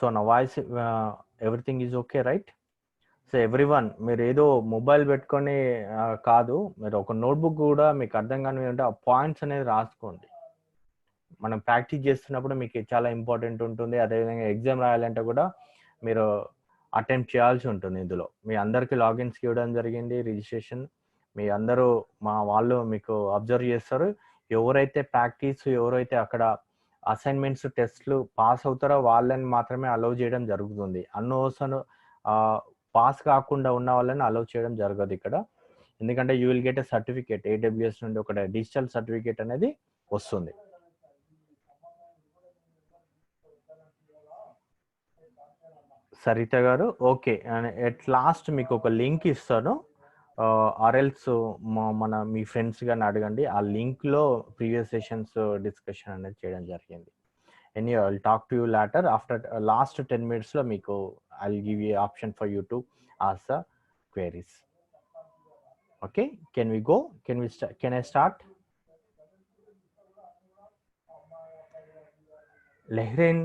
So నా voice everything is okay right? So everyone, మీరు ఏదో మొబైల్ పెట్టుకొని కాదు, మీరు ఒక నోట్బుక్ కూడా మీకు అర్థం కాని అంటే ఆ పాయింట్స్ అనేది రాసుకోండి. మనం ప్రాక్టీస్ చేస్తున్నప్పుడు మీకు చాలా ఇంపార్టెంట్ ఉంటుంది. అదేవిధంగా ఎగ్జామ్ రాయాలంటే కూడా మీరు అటెంప్ట్ చేయాల్సి ఉంటుంది. ఇందులో మీ అందరికీ లాగిన్స్ ఇవ్వడం జరిగింది, రిజిస్ట్రేషన్. మీ అందరూ మా వాళ్ళు మీకు అబ్జర్వ్ చేస్తారు. ఎవరైతే ప్రాక్టీస్, ఎవరైతే అక్కడ అసైన్మెంట్స్, టెస్ట్లు పాస్ అవుతారో వాళ్ళని మాత్రమే అలౌ చేయడం జరుగుతుంది. అన్నోసను పాస్ కాకుండా ఉన్న వాళ్ళని అలౌ చేయడం జరగదు ఇక్కడ. ఎందుకంటే you will get a certificate, AWS నుండి ఒక డిజిటల్ సర్టిఫికేట్ అనేది వస్తుంది. సరిత గారు ఓకే. ఎట్ లాస్ట్ మీకు ఒక లింక్ ఇస్తాను, ఆర్ఎల్స్ మన మీ ఫ్రెండ్స్ గాని అడగండి. ఆ లింక్ లో ప్రీవియస్ సెషన్స్ డిస్కషన్ అనేది చేయడం జరిగింది. Anyway, I'll talk to you later. After last 10 minutes lo meeku I'll give you option for you to ask the queries. Okay, can we go? Can I start? Lehrin,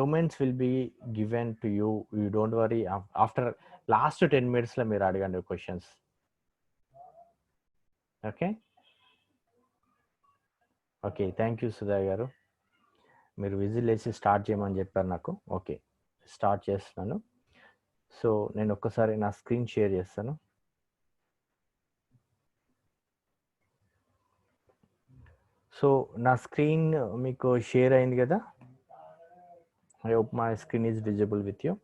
domains will be given to you. You don't worry. After last 10 minutes lo meer adigandi questions. Okay. Okay, thank you Sudha గారు. మీరు whistle వేసి start చేయమని చెప్పారు నాకు. Okay, start చేస్తున్నాను. So నేను ఒక్కసారి నా స్క్రీన్ షేర్ చేస్తాను. సో నా స్క్రీన్ మీకు షేర్ అయింది కదా? I hope my screen is visible with you.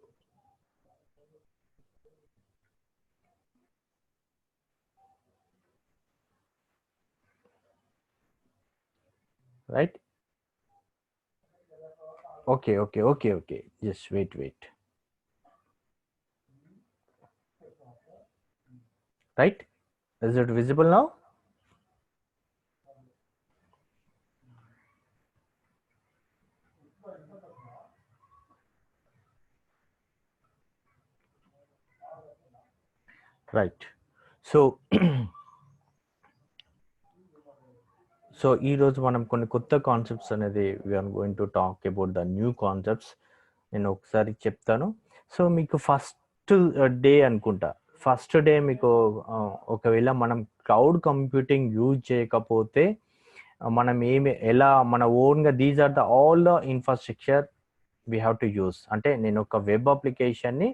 Right? Okay. Just wait. Right? Is it visible now? Right. So ఈ రోజు మనం కొన్ని కొత్త కాన్సెప్ట్స్ అనేది we're going to talk about the new concepts. నేను ఒకసారి చెప్తాను. సో మీకు ఫస్ట్ డే అనుకుంటా, ఫస్ట్ డే మీకు ఒకవేళ మనం క్లౌడ్ కంప్యూటింగ్ యూజ్ చేయకపోతే మనం ఎలా మన ఓన్గా these are the all the infrastructure we have to use. అంటే నేను ఒక వెబ్ అప్లికేషన్ని,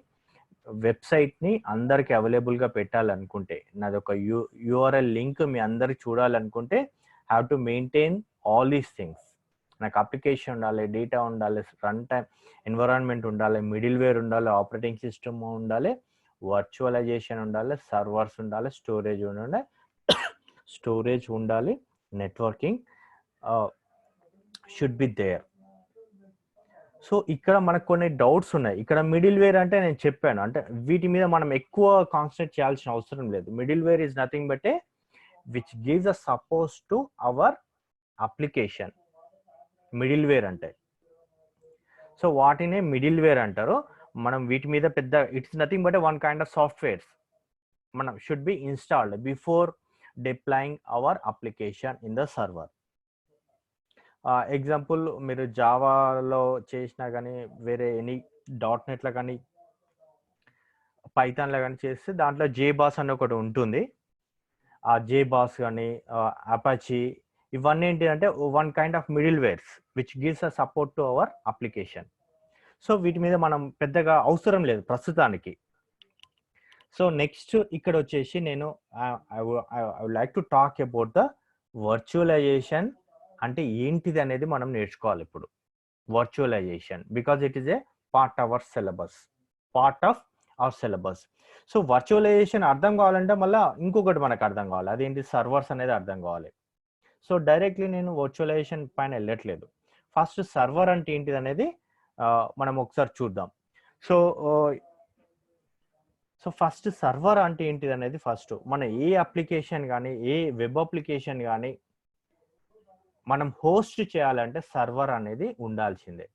వెబ్సైట్ని అందరికి అవైలబుల్గా పెట్టాలనుకుంటే, నాది ఒక యూఆర్ఎల్ లింక్ మీ అందరికి చూడాలనుకుంటే have to maintain all these things. నాకు అప్లికేషన్ ఉండాలి, డేటా ఉండాలి, రన్ టైమ్ ఎన్విరాన్మెంట్ ఉండాలి, మిడిల్ వేర్ ఉండాలి, ఆపరేటింగ్ సిస్టమ్ ఉండాలి, వర్చువలైజేషన్ ఉండాలి, సర్వర్స్ ఉండాలి, స్టోరేజ్ ఉండాలి, networking should be there. So ఇక్కడ మనకు కొన్ని డౌట్స్ ఉన్నాయి. ఇక్కడ మిడిల్ వేర్ అంటే నేను చెప్పాను, అంటే వీటి మీద మనం ఎక్కువ కాన్సన్ట్రేట్ చేయాల్సిన అవసరం లేదు. Middleware is nothing but a which gives a support to our application. Middleware అంటే, సో వాటినే మిడిల్ వేర్ అంటారు. మనం వీటి మీద పెద్ద it's nothing but one kind of softwares మనం should be installed before deploying our application in the server. Example మీరు జావాలో చేసినా కానీ, వేరే ఎనీ .NETలో కానీ, పైథాన్లో కానీ చేస్తే దాంట్లో JBoss అని ఒకటి ఉంటుంది. ఆ JBoss కానీ, అపాచీ, ఇవన్నీ ఏంటి అంటే one kind of middlewares which gives a support to our application. So వీటి మీద మనం పెద్దగా అవసరం లేదు ప్రస్తుతానికి. సో నెక్స్ట్ ఇక్కడ వచ్చేసి నేను I would like to talk about the virtualization అంటే ఏంటిది అనేది మనం నేర్చుకోవాలి ఇప్పుడు. Virtualization because it is a part of our syllabus. So virtualization అర్థం కావాలంటే మళ్ళీ ఇంకొకటి మనకు అర్థం కావాలి, అదేంటి సర్వర్స్ అనేది అర్థం కావాలి. సో డైరెక్ట్లీ నేను వర్చువలైజేషన్ పైన వెళ్ళట్లేదు. ఫస్ట్ సర్వర్ అంటే ఏంటిది అనేది మనం ఒకసారి చూద్దాం. సో ఫస్ట్ సర్వర్ అంటే ఏంటిది అనేది ఫస్ట్ మన ఏ అప్లికేషన్ కానీ, ఏ వెబ్ అప్లికేషన్ కానీ మనం హోస్ట్ చేయాలంటే సర్వర్ అనేది ఉండాల్సిందే.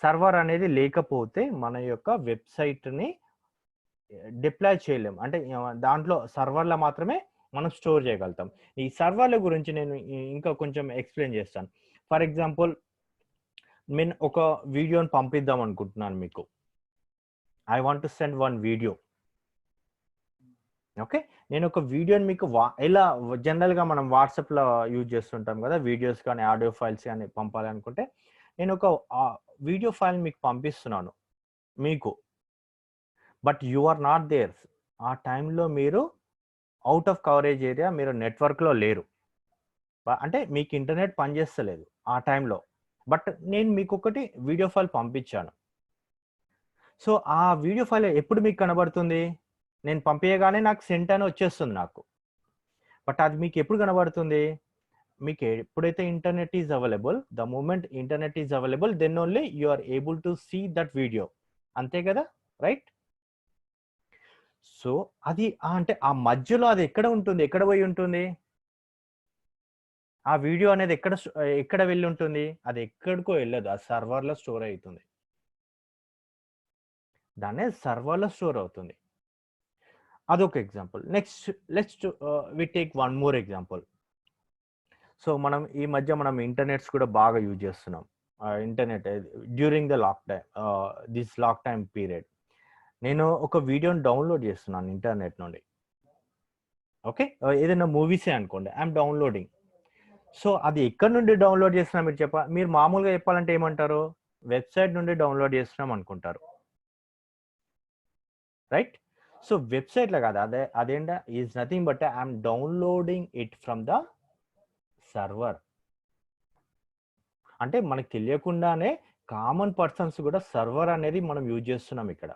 సర్వర్ అనేది లేకపోతే మన యొక్క వెబ్సైట్ని డిప్లాయ్ చేయలేము. అంటే దాంట్లో సర్వర్లో మాత్రమే మనం స్టోర్ చేయగలుగుతాం. ఈ సర్వర్ల గురించి నేను ఇంకా కొంచెం ఎక్స్ప్లెయిన్ చేస్తాను. ఫర్ ఎగ్జాంపుల్ నేను ఒక వీడియోని పంపిద్దాం అనుకుంటున్నాను మీకు. I want to send one video. Okay. నేను ఒక వీడియోని మీకు ఇలా జనరల్‌గా మనం వాట్సాప్‌లో యూజ్ చేస్తుంటాం కదా! వీడియోస్ కానీ, ఆడియో ఫైల్స్ కానీ పంపాలనుకుంటే, నేను ఒక వీడియో ఫైల్ మీకు పంపిస్తున్నాను మీకు. But you are not there. ఆ టైంలో మీరు ఔట్ ఆఫ్ కవరేజ్ ఏరియా, మీరు నెట్వర్క్‌లో లేరు. అంటే మీకు ఇంటర్నెట్ పనిచేస్తలేదు ఆ టైంలో. బట్ నేను మీకొకటి వీడియో ఫైల్ పంపించాను. సో, ఆ వీడియో ఫైల్ ఎప్పుడు మీకు కనబడుతుంది? నేను పంపియగానే నాకు సెండ్ అని వచ్చేస్తుంది నాకు. బట్ అది మీకు ఎప్పుడు కనబడుతుంది? మీకు ఎప్పుడైతే internet is available, the moment internet is available, then only you are able to see that video. అంతే కదా! రైట్? సో, అది అంటే ఆ మధ్యలో అది ఎక్కడ ఉంటుంది? ఎక్కడ పోయి ఉంటుంది? ఆ వీడియో అనేది ఎక్కడ వెళ్లి ఉంటుంది? అది ఎక్కడికో ఎళ్ళదు. ఆ సర్వర్‌లో స్టోర్ అయితుంది. దాన్నే సర్వర్‌లో స్టోర్ అవుతుంది. అదొక example. Next let's we take one more example. So, మనం ఇంటర్నెట్స్ కూడా బాగా యూజ్ చేస్తున్నాం. Internet during the this lock time period. నేను ఒక వీడియోని డౌన్‌లోడ్ చేస్తున్నాను ఇంటర్నెట్ నుండి. ఓకే. ఏదైనా మూవీసే అనుకోండి. I'm downloading. సో, అది ఎక్కడి నుండి డౌన్‌లోడ్ చేస్తున్నా మీరు మామూలుగా చెప్పాలంటే ఏమంటారు? వెబ్‌సైట్ నుండి డౌన్‌లోడ్ చేస్తున్నాం అనుకుంటారు. రైట్? సో, వెబ్‌సైట్‌లో కాదు. అదేంట is nothing but I'm downloading it from the server. అంటే మనకు తెలియకుండానే కామన్ పర్సన్స్ కూడా సర్వర్ అనేది మనం యూజ్ చేస్తున్నాం ఇక్కడ.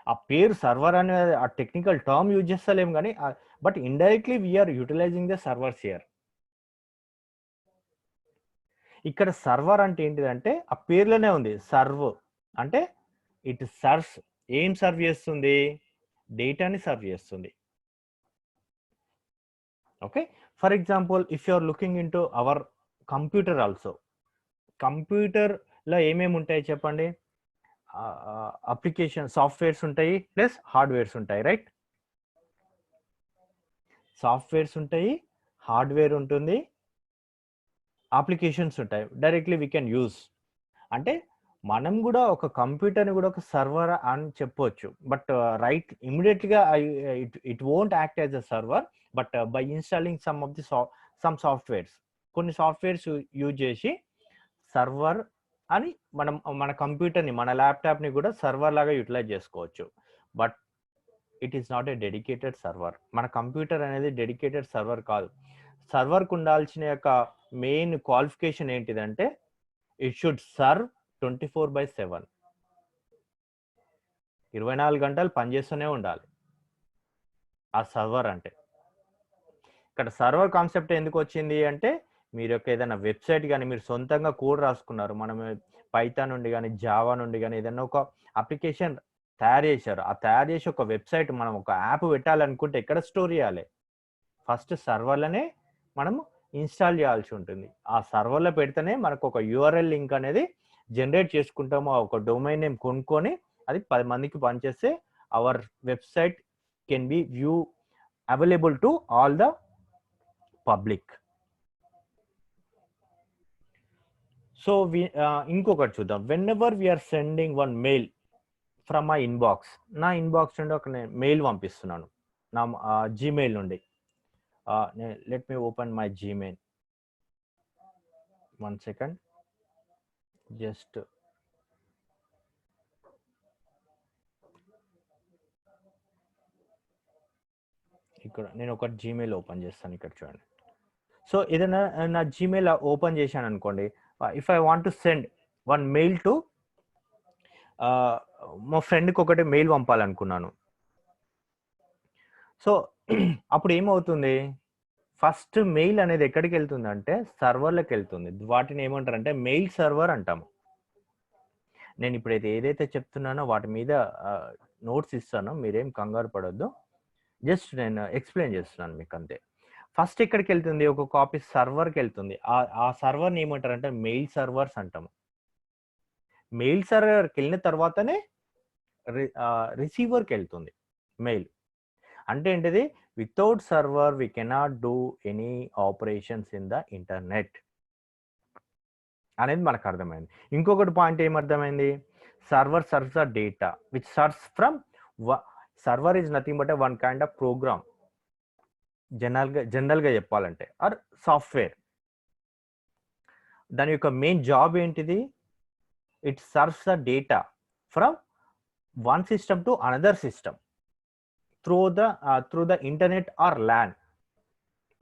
ఆ పేరు సర్వర్ అనే ఆ టెక్నికల్ టర్మ్ యూజ్ చేస్తలేం గానీ but indirectly we are utilizing the servers here. ఇక్కడ సర్వర్ అంటే ఏంటిదంటే ఆ పేరులోనే ఉంది. సర్వ్ అంటే ఇట్ సర్వ్స్. ఏం సర్వ్ చేస్తుంది? డేటాని సర్వ్ చేస్తుంది. Okay. For example if you are looking into our computer also. కంప్యూటర్‌లో ఏమేమి ఉంటాయి చెప్పండి? అప్లికేషన్ సాఫ్ట్‌వేర్స్ ఉంటాయి. ప్లస్ హార్డ్‌వేర్స్ ఉంటాయి. రైట్? సాఫ్ట్‌వేర్స్ ఉంటాయి. హార్డ్‌వేర్ ఉంటుంది. అప్లికేషన్స్ ఉంటాయి. Directly we can use. అంటే మనం గూడా ఒక కంప్యూటర్‌ని గూడా ఒక సర్వర్ అని చెప్పొచ్చు. బట్ ఇమ్మీడియేట్‌గా it won't act as a server. But by installing some of the some softwares. కొన్ని సాఫ్ట్‌వేర్స్ యూజ్ చేసి సర్వర్ అని మన కంప్యూటర్‌ని, మన ల్యాప్‌టాప్‌ని గూడా సర్వర్ లాగా యుటిలైజ్ చేసుకోవచ్చు. But it is not a dedicated server. మన కంప్యూటర్ అనేది డెడికేటెడ్ సర్వర్ కాదు. సర్వర్‌కి ఉండాల్సిన యొక్క మెయిన్ క్వాలిఫికేషన్ ఏంటిదంటే ఇట్ షుడ్ సర్వ్ 24/7. 24 గంటలు పనిచేస్తూనే ఉండాలి. ఆ సర్వర్ అంటే. ఇక్కడ సర్వర్ కాన్సెప్ట్ ఎందుకొచ్చింది అంటే, మీరు యొక్క ఏదైనా వెబ్‌సైట్ గాని, మీరు సొంతంగా కోడ్ రాసుకున్నారు. పైథాన్ నుండి గాని, జావా నుండి గాని ఏదైనా ఒక అప్లికేషన్ తయారు చేశారు. ఆ తయారు చేసి ఒక వెబ్‌సైట్ మనం ఒక యాప్ పెట్టాలనుకుంటే ఎక్కడ స్టోర్ చేయాలి? ఫస్ట్ సర్వర్‌లోనే మనము ఇన్‌స్టాల్ చేయాల్సి ఉంటుంది. ఆ సర్వర్‌లో పెడితేనే మనకు ఒక యూఆర్ఎల్ లింక్ అనేది జనరేట్ చేసుకుంటాము. ఒక డొమైన్ నేమ్ కొనుక్కొని అది 10 మందికి పనిచేస్తే our website can be available to all the public. So, ఇంకొకటి చూద్దాం. Whenever we are sending one mail from my inbox. నా ఇన్‌బాక్స్ నుండి నేను మెయిల్ పంపిస్తున్నాను. నా జీమెయిల్ నుండి. Let me open my Gmail. 1 second. Just ఇక్కడ నేను ఒక జీమెయిల్ ఓపెన్ చేస్తాను. ఇక్కడ చూడండి. సో, ఏదైనా నా జీమెయిల్ ఓపెన్ చేశాననుకోండి. If I want to send one mail to మా ఫ్రెండ్‌కి ఒకటి మెయిల్ పంపాలనుకున్నాను. సో, అప్పుడు ఏమవుతుంది? ఫస్ట్ మెయిల్ అనేది ఎక్కడికెళ్తుందంటే సర్వర్‌లకెళ్తుంది. వాటిని ఏమంటారంటే మెయిల్ సర్వర్ అంటాము. నేను ఇప్పుడైతే ఏదైతే చెప్తున్నానో వాటి మీద నోట్స్ ఇస్తాను. మీరేం కంగారు పడొద్దు. జస్ట్ నేను ఎక్స్‌ప్లెయిన్ చేస్తున్నాను మీకంతే. ఫస్ట్ ఎక్కడికెళ్తుంది? ఒక కాపీ సర్వర్‌కెళ్తుంది. ఆ సర్వర్‌ని ఏమంటారంటే మెయిల్ సర్వర్స్ అంటాము. మెయిల్ సర్వర్‌కెళ్ళిన తర్వాతనే రిసీవర్‌కెళ్తుంది మెయిల్. అంటే ఏంటిది? Without server we cannot do any operations in the internet. అనేది మనకు అర్థమైంది. ఇంకొకటి పాయింట్ ఏమర్థమైంది, server serves the data which serves from server is nothing but one kind of program, జనరల్గా చెప్పాలంటే, ఆర్ సాఫ్ట్వేర్. దాని యొక్క మెయిన్ జాబ్ ఏంటిది, it serves the data from one system to another system through the internet or LAN.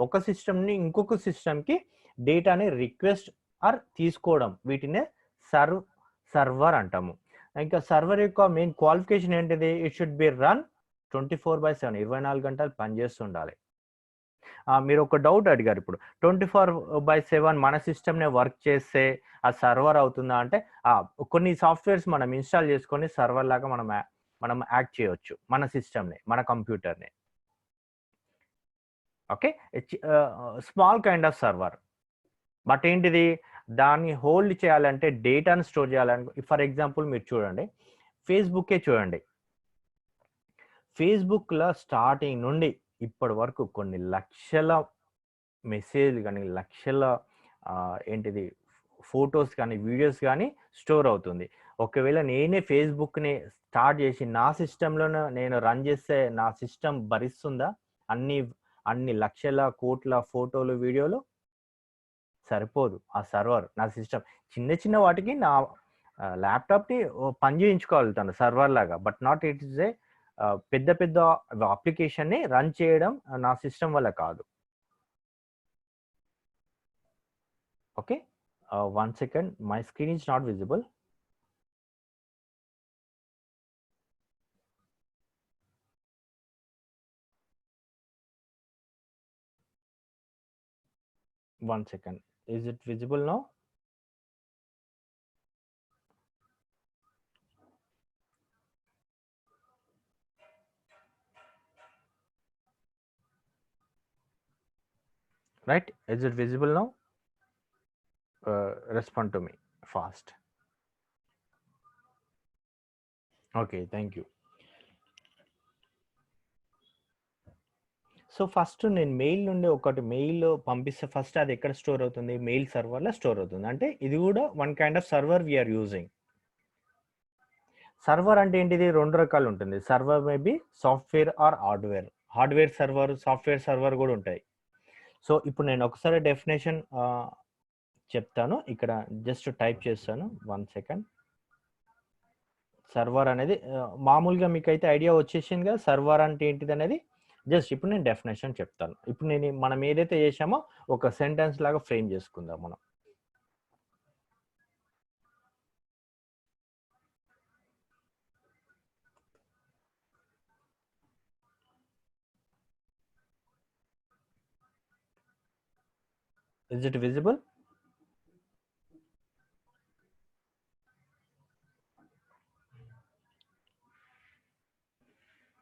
ఒక సిస్టమ్ని ఇంకొక సిస్టమ్కి డేటాని రిక్వెస్ట్ ఆర్ తీసుకోవడం, వీటినే సర్వర్ అంటాము. ఇంకా సర్వర్ యొక్క మెయిన్ క్వాలిఫికేషన్ ఏంటిది, ఇట్ షుడ్ బి రన్ 24/7, 24 గంటలు పనిచేస్తుండాలి. మీరు ఒక డౌట్ అడిగారు, ఇప్పుడు 24/7 మన సిస్టమ్నే వర్క్ చేస్తే ఆ సర్వర్ అవుతుందా అంటే, కొన్ని సాఫ్ట్వేర్స్ మనం ఇన్స్టాల్ చేసుకొని సర్వర్ లాగా మనం యాక్ట్ చేయవచ్చు మన సిస్టమ్ని, మన కంప్యూటర్ని. Okay, small kind of server. But ఏంటిది, దాన్ని హోల్డ్ చేయాలంటే, డేటాను స్టోర్ చేయాలంటే, ఫర్ ఎగ్జాంపుల్ మీరు చూడండి, ఫేస్బుక్కే చూడండి. ఫేస్బుక్లో స్టార్టింగ్ నుండి ఇప్పటి వరకు కొన్ని లక్షల మెసేజ్లు కానీ, లక్షల ఏంటిది ఫొటోస్ కానీ, వీడియోస్ కానీ స్టోర్ అవుతుంది. ఒకవేళ నేనే ఫేస్బుక్ని స్టార్ట్ చేసి నా సిస్టంలోనే నేను రన్ చేస్తే నా సిస్టమ్ భరిస్తుందా అన్ని లక్షల కోట్ల ఫోటోలు, వీడియోలు? సరిపోదు ఆ సర్వర్. నా సిస్టమ్ చిన్న వాటికి నా ల్యాప్టాప్ని పని చేయించుకోగలుగుతాను సర్వర్ లాగా, but not it is a పెద్ద అప్లికేషన్ని రన్ చేయడం నా సిస్టమ్ వల్ల కాదు. Okay, 1 second, my screen is not visible. One second, is it visible now? Right, is it visible now? Respond to me fast. Okay, thank you. So first నేను mail నుండి ఒకటి mail పంపిస్తే first అది ఎక్కడ store అవుతుంది, mail సర్వర్లో store అవుతుంది. అంటే ఇది కూడా one kind of server we're using. Server అంటే ఏంటిది, 2 రకాలు ఉంటుంది. Server may be software or hardware server, software server కూడా ఉంటాయి. సో ఇప్పుడు నేను ఒకసారి డెఫినేషన్ చెప్తాను, ఇక్కడ జస్ట్ టైప్ చేస్తాను. 1 second. సర్వర్ అనేది మామూలుగా మీకు అయితే ఐడియా వచ్చేసింది కదా, సర్వర్ అంటే ఏంటిది అనేది. జస్ట్ ఇప్పుడు నేను డెఫినేషన్ చెప్తాను. ఇప్పుడు మనం ఏదైతే చేసామో ఒక సెంటెన్స్ లాగా ఫ్రేమ్ చేసుకుందాం మనం. Is it visible?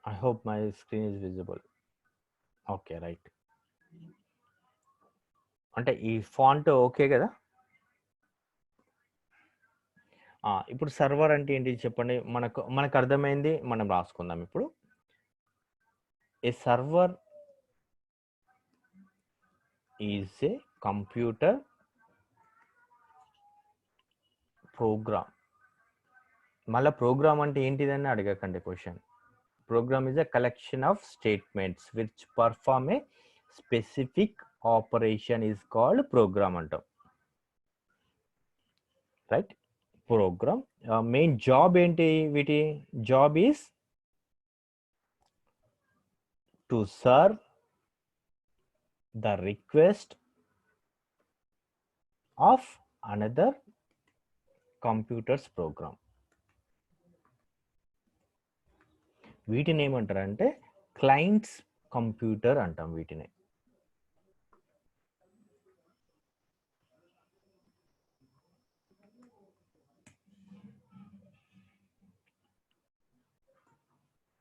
I hope my screen is visible. Okay, right. అంటే ఈ ఫాంట్ ఓకే కదా. ఇప్పుడు సర్వర్ అంటే ఏంటి చెప్పండి, మనకు అర్థమైంది, మనం రాసుకుందాం ఇప్పుడు. A server is a computer program. మళ్ళీ ప్రోగ్రామ్ అంటే ఏంటిదని అడగకండి question. Program is a collection of statements which perform a specific operation is called program antam. Right? Program main job enti viti job is to serve the request of another computer's program. వీటిని ఏమంటారంటే clients computer అంటాం వీటిని.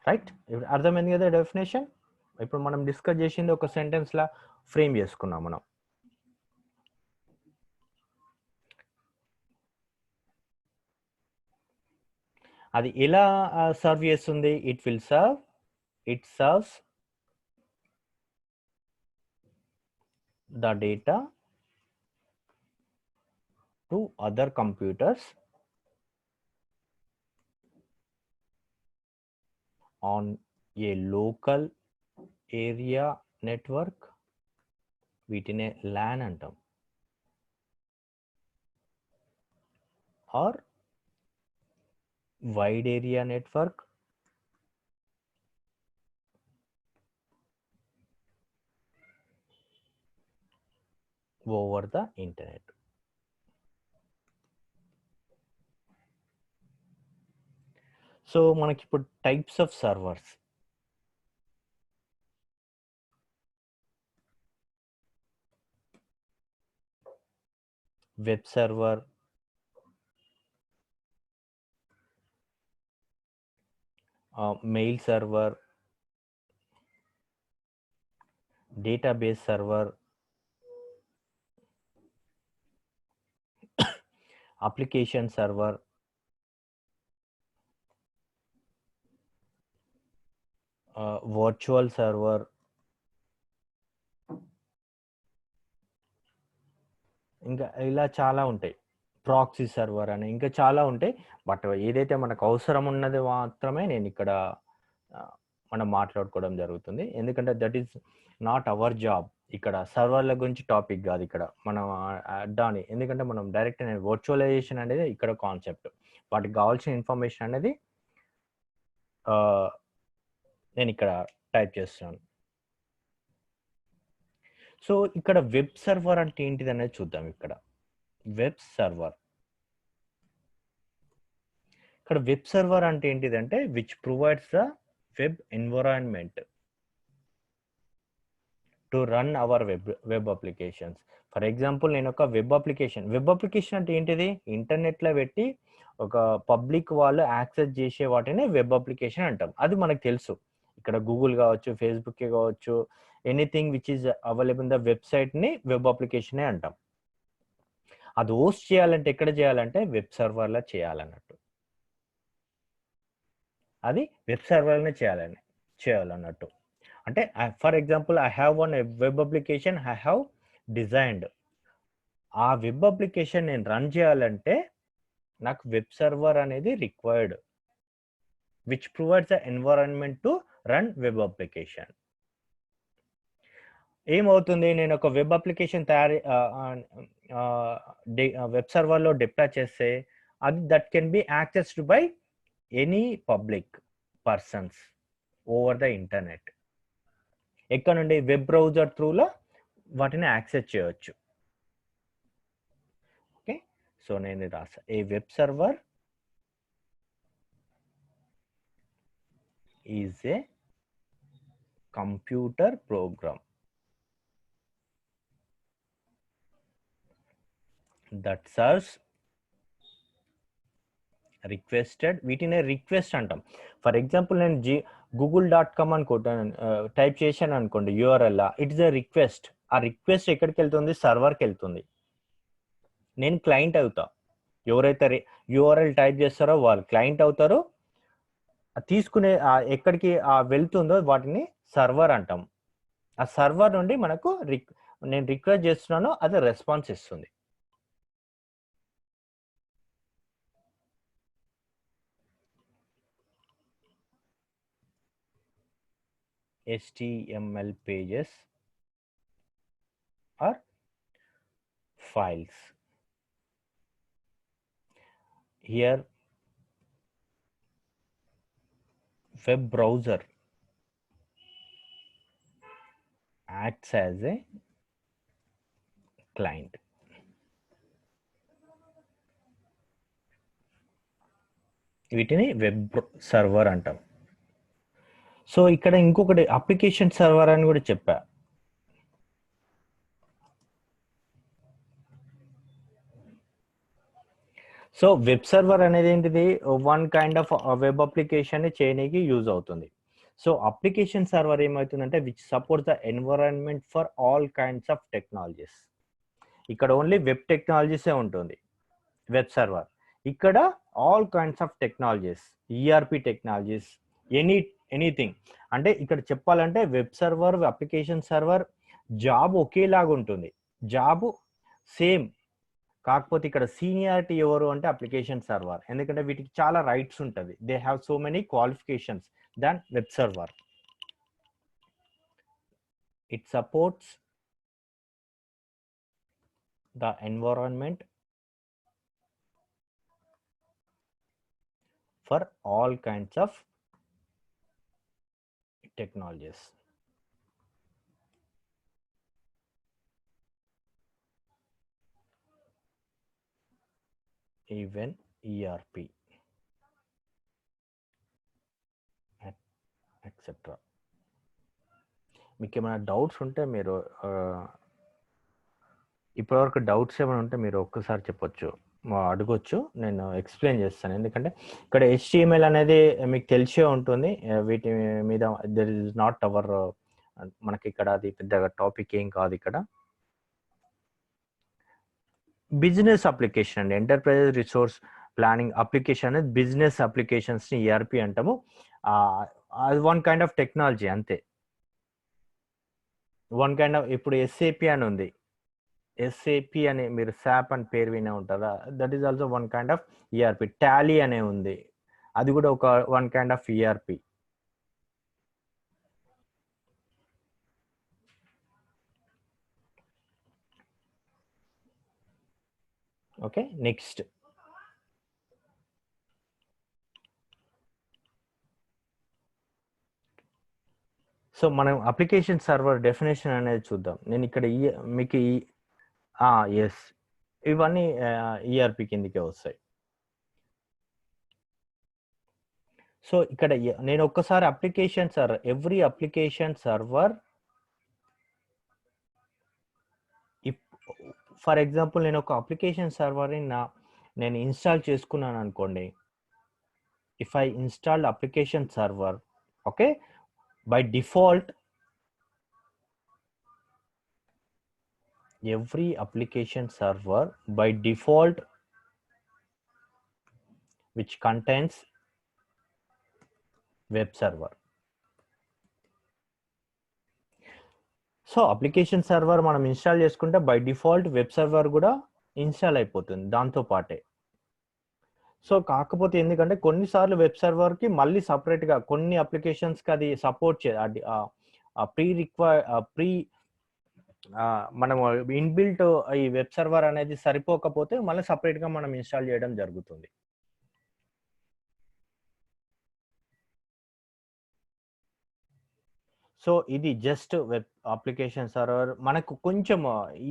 Right, ఇప్పుడు అర్థమైంది కదా definition. ఇప్పుడు మనం discuss చేసింది ఒక సెంటెన్స్ లా ఫ్రేమ్ చేసుకున్నాం మనం. అది ఎలా సర్వ్ చేస్తుంది, it serves the data to other computers on a local area network, వీటినే LAN అంటాం, or wide area network over the internet. So మనకి ఇప్పుడు types of servers, web server, mail server, database server, application server, virtual server, ఇంకా ఇలా చాలా ఉంటాయి, proxy server అని ఇంకా చాలా ఉంటాయి. బట్ ఏదైతే మనకు అవసరం ఉన్నది మాత్రమే నేను ఇక్కడ మనం మాట్లాడుకోవడం జరుగుతుంది, ఎందుకంటే that is not our job. ఇక్కడ సర్వర్ల గురించి టాపిక్ కాదు ఇక్కడ మనం దాని, ఎందుకంటే మనం డైరెక్ట్ వర్చువలైజేషన్ అనేది ఇక్కడ కాన్సెప్ట్, వాటికి కావాల్సిన ఇన్ఫర్మేషన్ అనేది నేను ఇక్కడ టైప్ చేస్తున్నాను. సో ఇక్కడ వెబ్ సర్వర్ అంటే ఏంటిది అనేది చూద్దాం. ఇక్కడ వెబ్ సర్వర్, ఇక్కడ వెబ్ సర్వర్ అంటే ఏంటిదంటే which provides the web environment to run our web applications. For example నేను ఒక వెబ్ అప్లికేషన్ అంటే ఏంటిది, ఇంటర్నెట్లో పెట్టి ఒక పబ్లిక్ వాళ్ళు యాక్సెస్ చేసే వాటిని వెబ్ అప్లికేషన్ అంటాం. అది మనకు తెలుసు, ఇక్కడ గూగుల్ కావచ్చు, ఫేస్బుక్ కావచ్చు, anything which is available the వెబ్సైట్ని వెబ్ అప్లికేషనే అంటాం. అది హోస్ట్ చేయాలంటే ఎక్కడ చేయాలంటే వెబ్ సర్వర్లో చేయాలన్నట్టు, అది వెబ్ సర్వర్లోనే చేయాలన్నట్టు. అంటే for example I have one web application I have designed, ఆ వెబ్ అప్లికేషన్ నేను రన్ చేయాలంటే నాకు వెబ్ సర్వర్ అనేది required which provides the environment to run web application. ఏమవుతుంది, నేను ఒక వెబ్ అప్లికేషన్ వెబ్ సర్వర్లో డిప్లాయ్ చేస్తే అది that can be accessed by any public persons over the internet. ఎక్కడ నుండి, వెబ్ బ్రౌజర్ త్రూలో వాటిని యాక్సెస్ చేయవచ్చు. ఓకే, సో నేను రాసా a web server is a computer program that serves requested, వీటినే రిక్వెస్ట్ అంటాం. ఫర్ ఎగ్జాంపుల్ నేను google.com అనుకుంటాను టైప్ చేశాను అనుకోండి URL, it is a request. ఆ రిక్వెస్ట్ ఎక్కడికి వెళ్తుంది, సర్వర్కి వెళ్తుంది. నేను క్లయింట్ అవుతా, ఎవరైతే యూఆర్ఎల్ టైప్ చేస్తారో వాళ్ళు క్లయింట్ అవుతారు, తీసుకునే ఎక్కడికి వెళ్తుందో వాటిని సర్వర్ అంటాం. ఆ సర్వర్ నుండి మనకు నేను రిక్వెస్ట్ చేస్తున్నానో అది రెస్పాన్స్ ఇస్తుంది. HTML pages or files. Here web browser acts as a client. వీటిని వెబ్ సర్వర్ అంటాం. సో ఇక్కడ ఇంకొకటి అప్లికేషన్ సర్వర్ అని కూడా చెప్పా. సో వెబ్ సర్వర్ అనేది ఏంటిది, one kind of web application చేయడానికి యూజ్ అవుతుంది. సో అప్లికేషన్ సర్వర్ ఏమవుతుందంటే which supports the environment for all kinds of technologies. ఇక్కడ ఓన్లీ వెబ్ టెక్నాలజీసే ఉంటుంది వెబ్ సర్వర్. ఇక్కడ all kinds of technologies, ERP technologies, anything. అంటే ఇక్కడ చెప్పాలంటే web server, application server job ఒకేలాగా ఉంటుంది, జాబ్ సేమ్, కాకపోతే ఇక్కడ సీనియారిటీ ఎవరు అంటే అప్లికేషన్ సర్వర్, ఎందుకంటే వీటికి చాలా రైట్స్ ఉంటుంది. They have so many qualifications than web server. It supports the environment for all kinds of technologies. Even ERP etcetera. మీకు ఏమైనా డౌట్స్ ఉంటే మీరు ఇప్పటివరకు డౌట్స్ ఏమైనా ఉంటే మీరు ఒక్కసారి చెప్పొచ్చు, అడగొచ్చు, నేను ఎక్స్ప్లెయిన్ చేస్తాను. ఎందుకంటే ఇక్కడ HTML అనేది మీకు తెలిసే ఉంటుంది, వీటి మీద దర్ ఇస్ నాట్ అవర్, మనకి ఇక్కడ అది పెద్దగా టాపిక్ ఏం కాదు. ఇక్కడ బిజినెస్ అప్లికేషన్ అండి, ఎంటర్ప్రైజ్ రిసోర్స్ ప్లానింగ్ అప్లికేషన్ అనేది బిజినెస్ అప్లికేషన్స్ని ERP అంటాము. అది వన్ కైండ్ ఆఫ్ టెక్నాలజీ అంతే. వన్ కైండ్ ఆఫ్, ఇప్పుడు SAP అని ఉంది, SAP అని మీరు SAP అని పేరు వినే ఉంటారా, that is also one kind of ERP. Tally అనే ఉంది, అది కూడా ఒక one kind of ERP. Okay, next so మనం అప్లికేషన్ సర్వర్ డెఫినేషన్ అనేది చూద్దాం. నేను ఇక్కడ మీకు ఎస్, ఇవన్నీ ERP కిందకే వస్తాయి. సో ఇక్కడ నేను ఒక్కసారి application server, every application server, for example నేను ఒక అప్లికేషన్ సర్వర్ని నేను ఇన్స్టాల్ చేసుకున్నాను అనుకోండి. If I install application server, okay, by default every application server by default which contains web server. So application server మనం ఇన్స్టాల్ చేసుకుంటే బై డిఫాల్ట్ వెబ్ సర్వర్ కూడా install అయిపోతుంది దాంతో పాటే. సో కాకపోతే ఎందుకంటే కొన్నిసార్లు వెబ్ సర్వర్కి మళ్ళీ సపరేట్గా కొన్ని అప్లికేషన్స్కి అది సపోర్ట్ ప్రీ మనం ఇన్బిల్ట్ ఈ వెబ్ సర్వర్ అనేది సరిపోకపోతే మళ్ళీ సపరేట్గా మనం ఇన్స్టాల్ చేయడం జరుగుతుంది. సో ఇది జస్ట్ వెబ్ అప్లికేషన్ సర్వర్. మనకు కొంచెం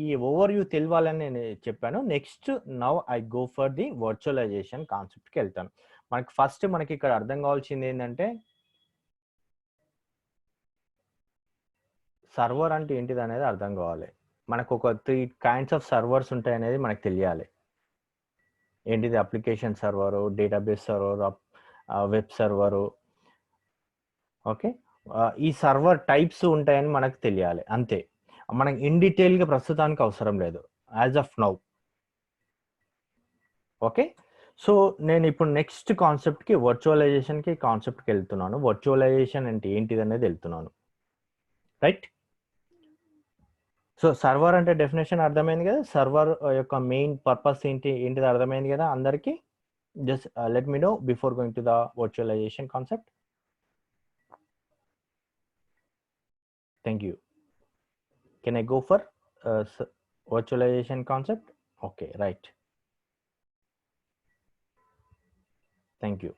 ఈ ఓవర్ వ్యూ తెలియాలని నేను చెప్పాను. Next now I go for the virtualization కాన్సెప్ట్కి వెళ్తాను. మనకి ఇక్కడ అర్థం కావాల్సింది ఏంటంటే సర్వర్ అంటే ఏంటిది అనేది అర్థం కావాలి. మనకు ఒక 3 కైండ్స్ ఆఫ్ సర్వర్స్ ఉంటాయి అనేది మనకు తెలియాలి. ఏంటిది application server, database server, web server. Okay, ఈ సర్వర్ టైప్స్ ఉంటాయని మనకు తెలియాలి అంతే. మనకి ఇన్ డీటెయిల్గా ప్రస్తుతానికి అవసరం లేదు as of now. Okay, so నేను ఇప్పుడు నెక్స్ట్ కాన్సెప్ట్కి వర్చువలైజేషన్కి కాన్సెప్ట్కి వెళ్తున్నాను. వర్చువలైజేషన్ అంటే ఏంటిది అనేది వెళ్తున్నాను, రైట్? సో సర్వర్ అంటే డెఫినేషన్ అర్థమైంది కదా, సర్వర్ యొక్క మెయిన్ పర్పస్ ఏంటిది అర్థమైంది కదా అందరికీ. Just let me know before going to the virtualization concept. Thank you. Can I go for virtualization concept? Okay, right. Thank you.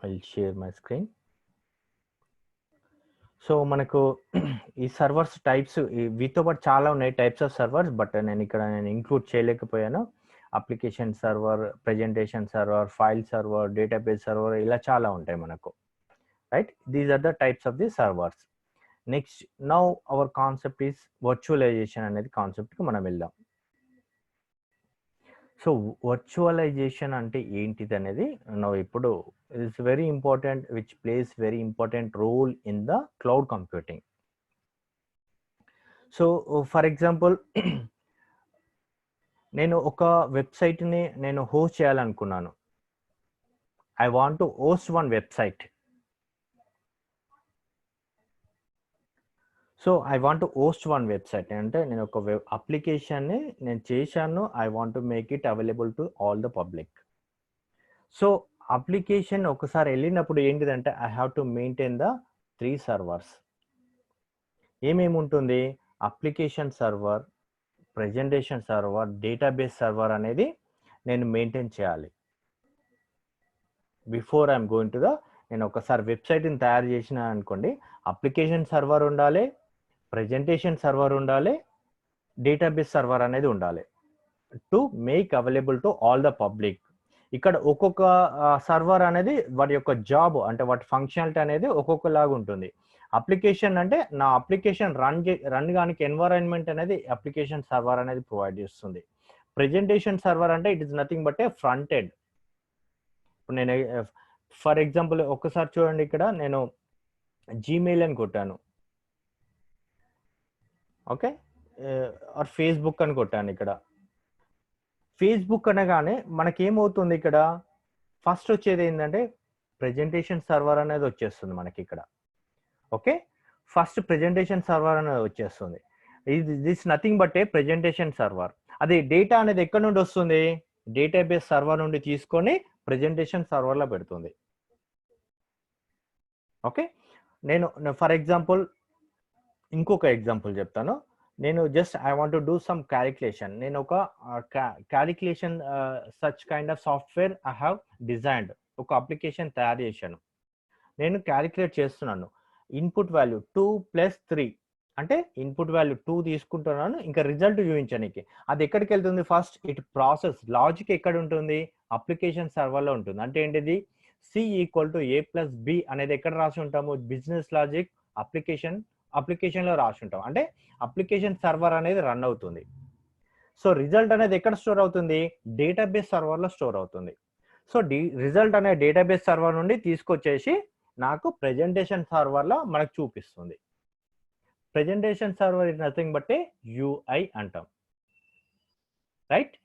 I'll share my screen. So మనకు ఈ servers types వీటితో పాటు చాలా ఉన్నాయి టైప్స్ ఆఫ్ సర్వర్స్, బట్ నేను include చేయలేకపోయాను. Application server, presentation server, file server, database server, ఇలా చాలా ఉంటాయి మనకు, right? These are the types of the servers. Next now our concept is virtualization అనేది కాన్సెప్ట్కి మనం వెళ్దాం. సో వర్చువలైజేషన్ అంటే ఏంటిది అనేది ఇప్పుడు it's very important, which plays very important role in the cloud computing. So for example నేను ఒక వెబ్సైట్ని నేను హోస్ట్ చేయాలనుకున్నాను. I want to host one website. So I want to host one website అంటే నేను ఒక వెబ్ అప్లికేషన్ని నేను చేశాను. I want to make it available to all the public. So application ఒకసారి వెళ్ళినప్పుడు ఏంటిదంటే I have to maintain the 3 servers. ఏమేమి ఉంటుంది? Application server, presentation server, database server అనేది నేను మెయింటైన్ చేయాలి. Before I'm going to the నేను ఒకసారి వెబ్సైట్ని తయారు చేసిన అనుకోండి, అప్లికేషన్ సర్వర్ ఉండాలి, ప్రెజెంటేషన్ సర్వర్ ఉండాలి, డేటాబేస్ సర్వర్ అనేది ఉండాలి to make available to all the public. ఇక్కడ ఒక్కొక్క సర్వర్ అనేది వాటి యొక్క జాబ్ అంటే వాటి ఫంక్షనాలిటీ అనేది ఒక్కొక్కలాగా ఉంటుంది. అప్లికేషన్ అంటే నా అప్లికేషన్ రన్ గానికి ఎన్వైరన్మెంట్ అనేది అప్లికేషన్ సర్వర్ అనేది ప్రొవైడ్ చేస్తుంది. ప్రెజెంటేషన్ సర్వర్ అంటే it is nothing but A front end. ఇప్పుడు నేను ఫర్ ఎగ్జాంపుల్ ఒక్కసారి చూడండి, ఇక్కడ నేను జీమెయిల్ అని కొట్టాను, ఓకే, ఆర్ ఫేస్బుక్ అని కొట్టాను. ఇక్కడ ఫేస్బుక్ అనగానే మనకేమవుతుంది, ఇక్కడ ఫస్ట్ వచ్చేది ఏంటంటే ప్రెజెంటేషన్ సర్వర్ అనేది వచ్చేస్తుంది మనకి ఇక్కడ. ఓకే, ఫస్ట్ ప్రెజెంటేషన్ సర్వర్ అనేది వచ్చేస్తుంది. This nothing but a presentation server. అది డేటా అనేది ఎక్కడి నుండి వస్తుంది? డేటాబేస్ సర్వర్ నుండి తీసుకొని ప్రెజెంటేషన్ సర్వర్లో పెడుతుంది. ఓకే, నేను ఫర్ ఎగ్జాంపుల్ ఇంకొక ఎగ్జాంపుల్ చెప్తాను. నేను just I want to do some calculation. నేను ఒక calculation such kind of software I have designed. ఒక అప్లికేషన్ తయారు చేశాను. నేను క్యాలిక్యులేట్ చేస్తున్నాను. ఇన్పుట్ వాల్యూ 2 + 3 అంటే ఇన్పుట్ వాల్యూ 2 తీసుకుంటున్నాను, ఇంకా రిజల్ట్ చూపించడానికి. అది ఎక్కడికి వెళ్తుంది? ఫస్ట్ ఇట్ ప్రాసెస్ లాజిక్ ఎక్కడ ఉంటుంది? అప్లికేషన్ సర్వర్లో ఉంటుంది. అంటే ఏంటిది? C = A + B అనేది ఎక్కడ రాసి ఉంటాము? బిజినెస్ లాజిక్ అప్లికేషన్లో రాసి ఉంటాం. అంటే అప్లికేషన్ సర్వర్ అనేది రన్ అవుతుంది. సో రిజల్ట్ అనేది ఎక్కడ స్టోర్ అవుతుంది? డేటాబేస్ సర్వర్లో స్టోర్ అవుతుంది. సో రిజల్ట్ అనే డేటాబేస్ సర్వర్ నుండి తీసుకొచ్చేసి నాకు ప్రెజెంటేషన్ సర్వర్లో మనకు చూపిస్తుంది. Presentation server is nothing but A UI అంటాం, రైట్?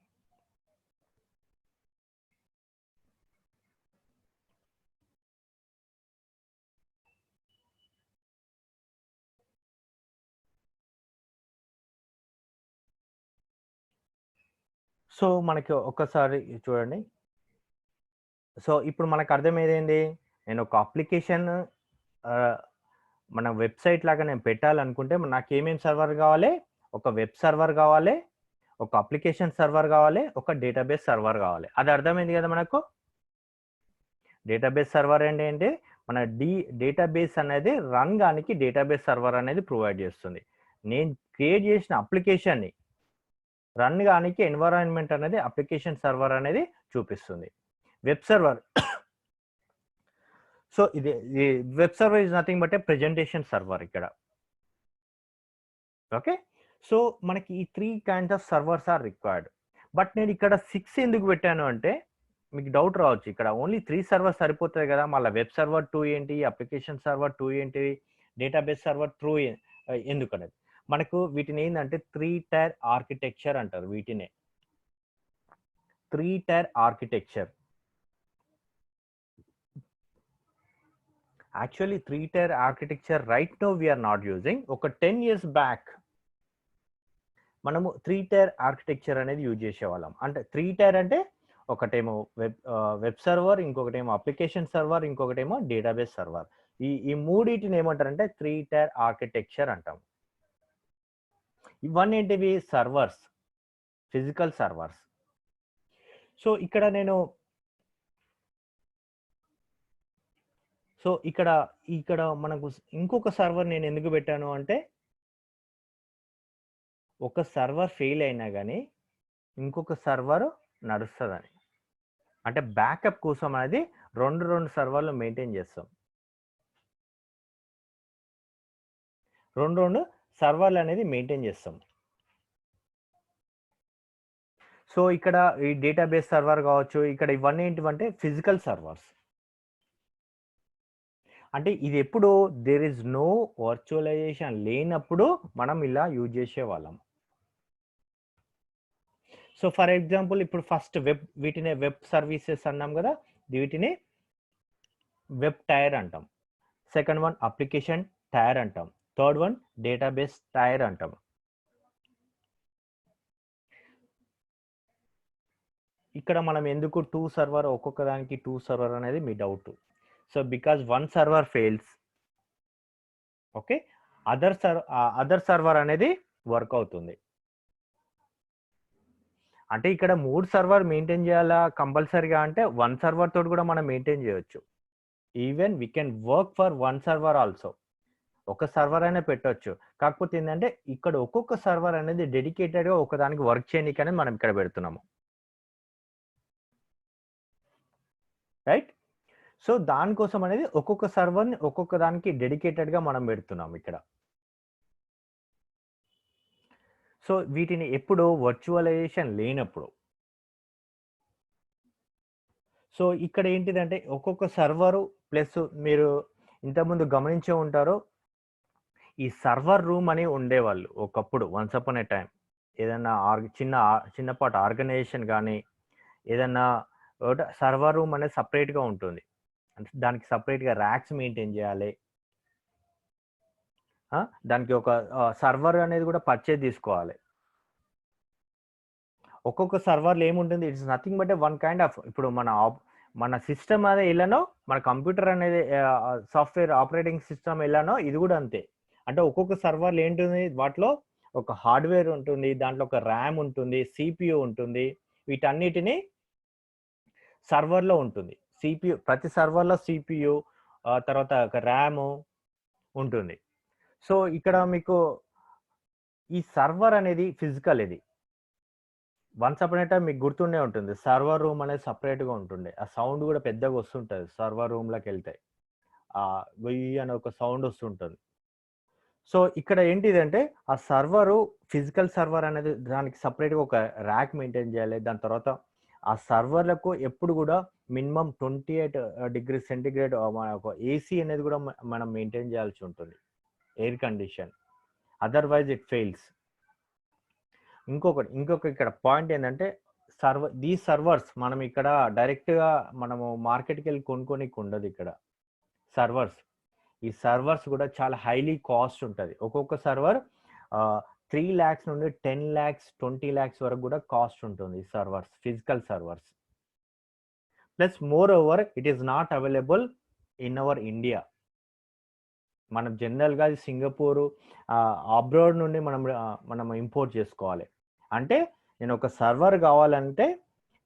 సో మనకి ఒక్కసారి చూడండి. సో ఇప్పుడు మనకు అర్థమయ్యేది, నేను ఒక అప్లికేషన్ మన వెబ్సైట్ లాగా నేను పెట్టాలనుకుంటే నాకు ఏమేమి సర్వర్ కావాలి? ఒక వెబ్ సర్వర్ కావాలి, ఒక అప్లికేషన్ సర్వర్ కావాలి, ఒక డేటాబేస్ సర్వర్ కావాలి. అది అర్థమైంది కదా మనకు? డేటాబేస్ సర్వర్ ఏంటి? మన డేటాబేస్ అనేది రన్ గానికి డేటాబేస్ సర్వర్ అనేది ప్రొవైడ్ చేస్తుంది. నేను క్రియేట్ చేసిన అప్లికేషన్ని రన్ గానికి ఎన్వైరాన్మెంట్ అనేది అప్లికేషన్ సర్వర్ అనేది చూపిస్తుంది. వెబ్ సర్వర్, సో ఇది web server is nothing but a presentation server ఇక్కడ. ఓకే, సో మనకి ఈ 3 kinds of servers are required. But నేను ఇక్కడ 6 ఎందుకు పెట్టాను అంటే మీకు డౌట్ రావచ్చు, ఇక్కడ ఓన్లీ 3 సర్వర్స్ సరిపోతుంది కదా, మళ్ళీ వెబ్ సర్వర్ 2 ఏంటి, అప్లికేషన్ సర్వర్ 2 ఏంటి, డేటాబేస్ సర్వర్ 2 ఎందుకు అనేది. మనకు వీటిని ఏంటంటే 3 టైర్ ఆర్కిటెక్చర్ అంటారు. వీటినే 3 tier architecture. Actually 3 tier architecture right now we're not using. ఒక 10 years బ్యాక్ మనము 3 టైర్ ఆర్కిటెక్చర్ అనేది యూజ్ చేసేవాళ్ళం. అంటే 3 టైర్ అంటే ఒకటేమో వెబ్ సర్వర్, ఇంకొకటేమో అప్లికేషన్ సర్వర్, ఇంకొకటేమో డేటాబేస్ సర్వర్. ఈ మూడింటిని ఏమంటారంటే 3 టైర్ ఆర్కిటెక్చర్ అంటాం. ఇవన్నీ ఏంటివి? Servers, physical servers. సో ఇక్కడ ఇక్కడ మనకు ఇంకొక సర్వర్ నేను ఎందుకు పెట్టాను అంటే, ఒక సర్వర్ ఫెయిల్ అయినా కానీ ఇంకొక సర్వర్ నడుస్తుందని. అంటే బ్యాకప్ కోసం అనేది రెండు సర్వర్లు మెయింటైన్ చేస్తాం. రెండు సర్వర్లు అనేది మెయింటైన్ చేస్తాం. సో ఇక్కడ ఈ డేటాబేస్ సర్వర్ కావచ్చు, ఇక్కడ ఇవన్నీ ఏంటివంటే ఫిజికల్ సర్వర్స్. అంటే ఇది ఎప్పుడు దేర్ ఇస్ నో వర్చువలైజేషన్ లేనప్పుడు మనం ఇలా యూజ్ చేసేవాళ్ళం. సో ఫర్ ఎగ్జాంపుల్ ఇప్పుడు ఫస్ట్ వీటిని వెబ్ సర్వీసెస్ అన్నాం కదా, వీటిని వెబ్ టైర్ అంటాం. సెకండ్ వన్ అప్లికేషన్ టైర్ అంటాం. థర్డ్ వన్ డేటాబేస్ టైర్ అంటాం. ఇక్కడ మనం ఎందుకు 2 సర్వర్, ఒక్కొక్క దానికి 2 సర్వర్ అనేది మీ doubt. So because one server fails, okay, other server అనేది వర్క్ అవుతుంది. అంటే ఇక్కడ 3 సర్వర్ మెయింటైన్ చేయాలా కంపల్సరీగా అంటే 1 సర్వర్ తోటి కూడా మనం మెయింటైన్ చేయొచ్చు. Even we can work for 1 server also. ఒక సర్వర్ అయినా పెట్టొచ్చు. కాకపోతే ఏంటంటే ఇక్కడ ఒక్కొక్క సర్వర్ అనేది డెడికేటెడ్గా ఒకదానికి వర్క్ చేయడానికనే మనం ఇక్కడ పెడుతున్నాము, రైట్. సో దానికోసం అనేది ఒక్కొక్క సర్వర్ని ఒక్కొక్క దానికి డెడికేటెడ్గా మనం పెడుతున్నాం ఇక్కడ. సో వీటిని ఎప్పుడు వర్చువలైజేషన్ లేనప్పుడు. సో ఇక్కడ ఏంటిదంటే ఒక్కొక్క సర్వరు ప్లస్ మీరు ఇంతకుముందు గమనించే ఉంటారు, ఈ సర్వర్ రూమ్ అని ఉండేవాళ్ళు ఒకప్పుడు, వన్స్ అపాన్ ఏ టైం. ఏదైనా చిన్నపాటి ఆర్గనైజేషన్ కానీ ఏదైనా సర్వర్ రూమ్ అనేది సపరేట్గా ఉంటుంది. అంటే దానికి సపరేట్గా ర్యాక్స్ మెయింటైన్ చేయాలి, దానికి ఒక సర్వర్ అనేది కూడా పర్చేజ్ తీసుకోవాలి. ఒక్కొక్క సర్వర్లో ఏముంటుంది, it's nothing but one kind of, ఇప్పుడు మన సిస్టమ్ అనేది ఎలానో, మన కంప్యూటర్ అనేది సాఫ్ట్వేర్ ఆపరేటింగ్ సిస్టమ్ ఎలానో ఇది కూడా అంతే. అంటే ఒక్కొక్క సర్వర్లు ఏంటుంది, వాటిలో ఒక హార్డ్వేర్ ఉంటుంది, దాంట్లో ఒక ర్యామ్ ఉంటుంది, సిపియు ఉంటుంది, వీటన్నిటిని సర్వర్లో ఉంటుంది. సిపియు ప్రతి సర్వర్లో సిపియు, తర్వాత ఒక ర్యామ్ ఉంటుంది. సో ఇక్కడ మీకు ఈ సర్వర్ అనేది ఫిజికల్, ఇది వన్స్ అపాన్ ఏ టైం మీకు గుర్తుండే ఉంటుంది, సర్వర్ రూమ్ అనేది సపరేట్గా ఉంటుండే. ఆ సౌండ్ కూడా పెద్దగా వస్తుంటుంది సర్వర్ రూమ్లోకి వెళ్తే, గొయ్యి అనే ఒక సౌండ్ వస్తుంటుంది. సో ఇక్కడ ఏంటిదంటే ఆ సర్వరు ఫిజికల్ సర్వర్ అనేది దానికి సపరేట్గా ఒక ర్యాక్ మెయింటైన్ చేయాలి. దాని తర్వాత ఆ సర్వర్లకు ఎప్పుడు కూడా మినిమం 28 డిగ్రీ సెంటిగ్రేడ్ ఒక ఏసీ అనేది కూడా మనం మెయింటైన్ చేయాల్సి ఉంటుంది, air condition, otherwise it fails. ఇంకొక ఇక్కడ పాయింట్ ఏంటంటే దీస్ సర్వర్స్ మనం ఇక్కడ డైరెక్ట్గా మనము మార్కెట్కి వెళ్ళి కొనుక్కోనికి ఉండదు. ఇక్కడ ఈ సర్వర్స్ కూడా చాలా హైలీ కాస్ట్ ఉంటుంది. ఒక్కొక్క సర్వర్ 3 lakhs నుండి 10 lakhs 20 lakhs వరకు కూడా కాస్ట్ ఉంటుంది ఈ servers, physical servers. Plus more over it is not available in our India. మనం జనరల్గా సింగపూర్, అబ్రాడ్ నుండి మనం ఇంపోర్ట్ చేసుకోవాలి. అంటే నేను ఒక సర్వర్ కావాలంటే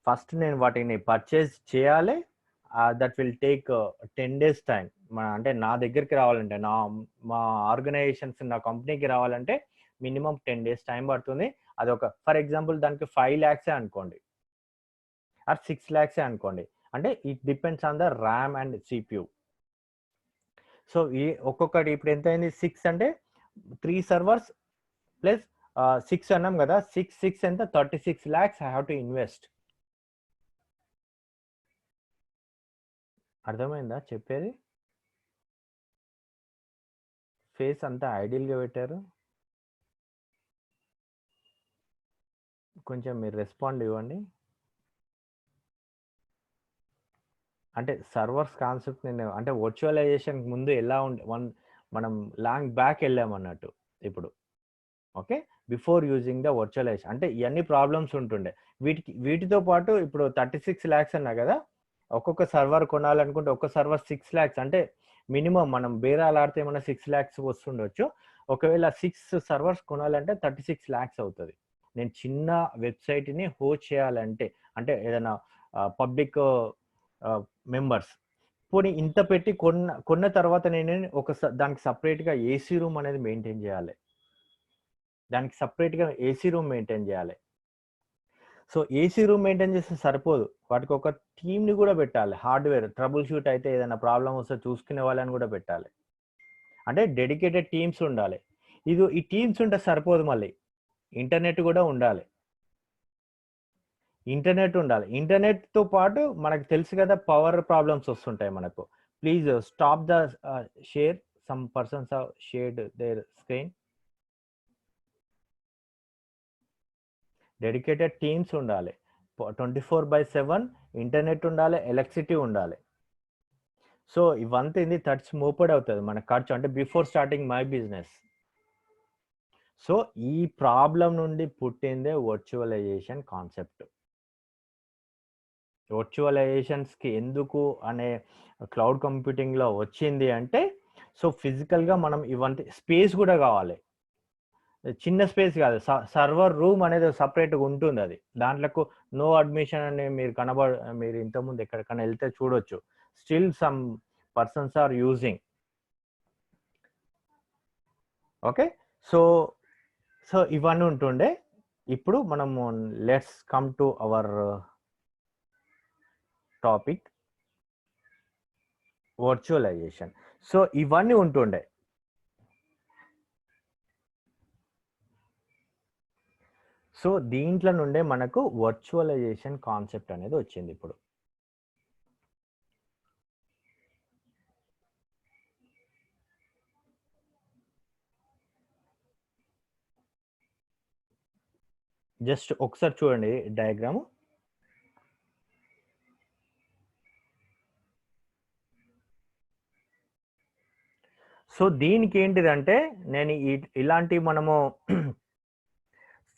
ఫస్ట్ నేను వాటిని పర్చేజ్ చేయాలి. That will take 10 days time. అంటే నా దగ్గరికి రావాలంటే, మా ఆర్గనైజేషన్స్, నా కంపెనీకి రావాలంటే మినిమం 10 days టైం పడుతుంది. అది ఒక ఫర్ ఎగ్జాంపుల్ దానికి 5 lakhs అనుకోండి, ఆర్ 6 lakhs అనుకోండి. అంటే it depends on the RAM and CPU. So ఒక్కొక్కటి ఇప్పుడు ఎంత అయింది, 6 అంటే 3 సర్వర్స్ ప్లస్ 6 అన్నాం కదా, 6 ఎంత 36 lakhs I have to invest. అర్థమైందా చెప్పేది? ఫేస్ అంతా ఐడియల్గా పెట్టారు, కొంచెం మీరు రెస్పాండ్ ఇవ్వండి. అంటే సర్వర్స్ కాన్సెప్ట్ నేను అంటే వర్చువలైజేషన్ ముందు ఎలా మనం లాంగ్ బ్యాక్ వెళ్ళామన్నట్టు ఇప్పుడు, okay, before using the virtualization. అంటే ఇవన్నీ ప్రాబ్లమ్స్ ఉంటుండే. వీటితో పాటు ఇప్పుడు 36 lakhs అన్నా కదా, ఒక్కొక్క సర్వర్ కొనాలనుకుంటే ఒక్క సర్వర్ 6 lakhs, అంటే మినిమం మనం బేరాలు ఆడితే ఏమన్నా 6 lakhs వస్తుండొచ్చు. ఒకవేళ 6 సర్వర్స్ కొనాలంటే 36 lakhs అవుతుంది. నేను చిన్న వెబ్సైట్ని హోస్ట్ చేయాలంటే, అంటే ఏదైనా పబ్లిక్ మెంబర్స్ పోనీ ఇంత పెట్టి కొన్న తర్వాత నేను దానికి సపరేట్గా ఏసీ రూమ్ అనేది మెయింటైన్ చేయాలి, దానికి సపరేట్గా ఏసీ రూమ్ మెయింటైన్ చేయాలి. సో ఏసీ రూమ్ మెయింటైన్ చేస్తే సరిపోదు, వాటికి ఒక టీమ్ని కూడా పెట్టాలి. హార్డ్వేర్ ట్రబుల్ షూట్ అయితే ఏదైనా ప్రాబ్లం వస్తే చూసుకునే వాళ్ళని కూడా పెట్టాలి. అంటే డెడికేటెడ్ టీమ్స్ ఉండాలి. ఈ టీమ్స్ ఉంటే సరిపోదు, మళ్ళీ ఇంటర్నెట్ కూడా ఉండాలి. ఇంటర్నెట్తో పాటు మనకు తెలుసు కదా పవర్ ప్రాబ్లమ్స్ వస్తుంటాయి మనకు. Please stop the share, some persons have shared their screen. Dedicated teams ఉండాలి, 24/7 ఇంటర్నెట్ ఉండాలి, ఎలక్ట్రిసిటీ ఉండాలి. సో ఇవంతా ఏంది ఖర్చు మోపడి అవుతుంది మన ఖర్చు, అంటే before starting my business. So ఈ ప్రాబ్లం నుండి పుట్టిందే వర్చువలైజేషన్ కాన్సెప్ట్. వర్చువలైజేషన్స్కి ఎందుకు అనే క్లౌడ్ కంప్యూటింగ్లో వచ్చింది అంటే, సో ఫిజికల్గా మనం ఇవంతా స్పేస్ కూడా కావాలి, చిన్న స్పేస్ కాదు, సర్వర్ రూమ్ అనేది సపరేట్గా ఉంటుంది. అది దాంట్లోకి నో అడ్మిషన్ అని మీరు ఇంతకుముందు ఎక్కడికైనా వెళ్తే చూడొచ్చు, still some persons are using. Okay, so so ఇవన్నీ ఉంటుండే. ఇప్పుడు మనము let's come to our topic, virtualization. So ఇవన్నీ ఉంటుండే. సో దీంట్లో నుండే మనకు వర్చువలైజేషన్ కాన్సెప్ట్ అనేది వచ్చింది. ఇప్పుడు జస్ట్ ఒకసారి చూడండి డయాగ్రాము. సో దీనికి ఏంటిదంటే, నేను ఇలాంటి మనము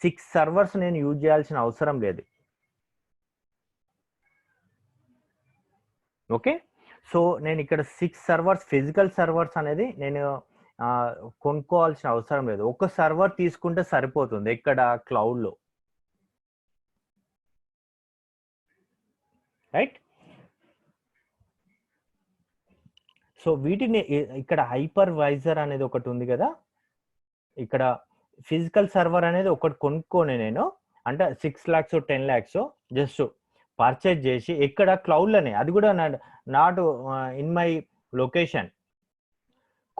6 సర్వర్స్ నేను యూజ్ చేయాల్సిన అవసరం లేదు. ఓకే, సో నేను ఇక్కడ 6 సర్వర్స్, ఫిజికల్ సర్వర్స్ అనేది నేను కొనుక్కోవాల్సిన అవసరం లేదు. ఒక సర్వర్ తీసుకుంటే సరిపోతుంది ఇక్కడ క్లౌడ్లో, రైట్? సో వీటిని ఇక్కడ హైపర్వైజర్ అనేది ఒకటి ఉంది కదా, ఇక్కడ ఫిజికల్ సర్వర్ అనేది ఒకటి కొనుక్కొని నేను, అంటే 6 lakhs 10 lakhs జస్ట్ పర్చేజ్ చేసి ఇక్కడ క్లౌడ్లోనే, అది కూడా నాట్ ఇన్ మై లొకేషన్,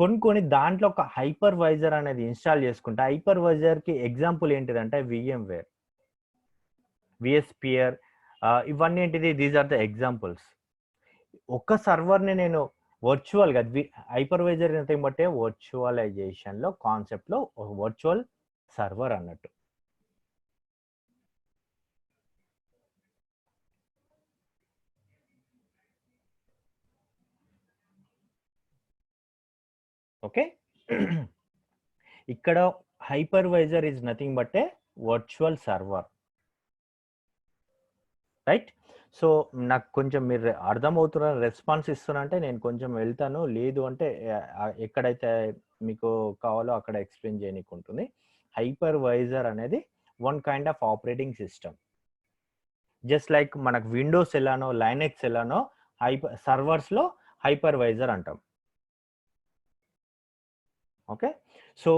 కొనుక్కొని దాంట్లో ఒక హైపర్వైజర్ అనేది ఇన్స్టాల్ చేసుకుంటా. హైపర్వైజర్కి ఎగ్జాంపుల్ ఏంటిదంటే VMware, vSphere, ఇవన్నీ ఏంటిది, దీస్ ఆర్ ద ఎగ్జాంపుల్స్. ఒక సర్వర్ని నేను వర్చువల్గా, హైపర్వైజర్ అంటే బట్టే వర్చువలైజేషన్లో కాన్సెప్ట్లో వర్చువల్ సర్వర్ అన్నట్టు. ఓకే, ఇక్కడ hypervisor is nothing but A virtual server, right? So నాకు కొంచెం మీరు అర్థమవుతున్న రెస్పాన్స్ ఇస్తున్నారంటే నేను కొంచెం వెళ్తాను, లేదు అంటే ఎక్కడైతే మీకు కావాలో అక్కడ ఎక్స్ప్లెయిన్ చేయడానికి ఉంటుంది. హైపర్వైజర్ అనేది one kind of operating system, just like మనకు విండోస్ ఎలానో లైనెక్స్ ఎలానో సర్వర్స్లో హైపర్వైజర్ అంటాం. Okay, so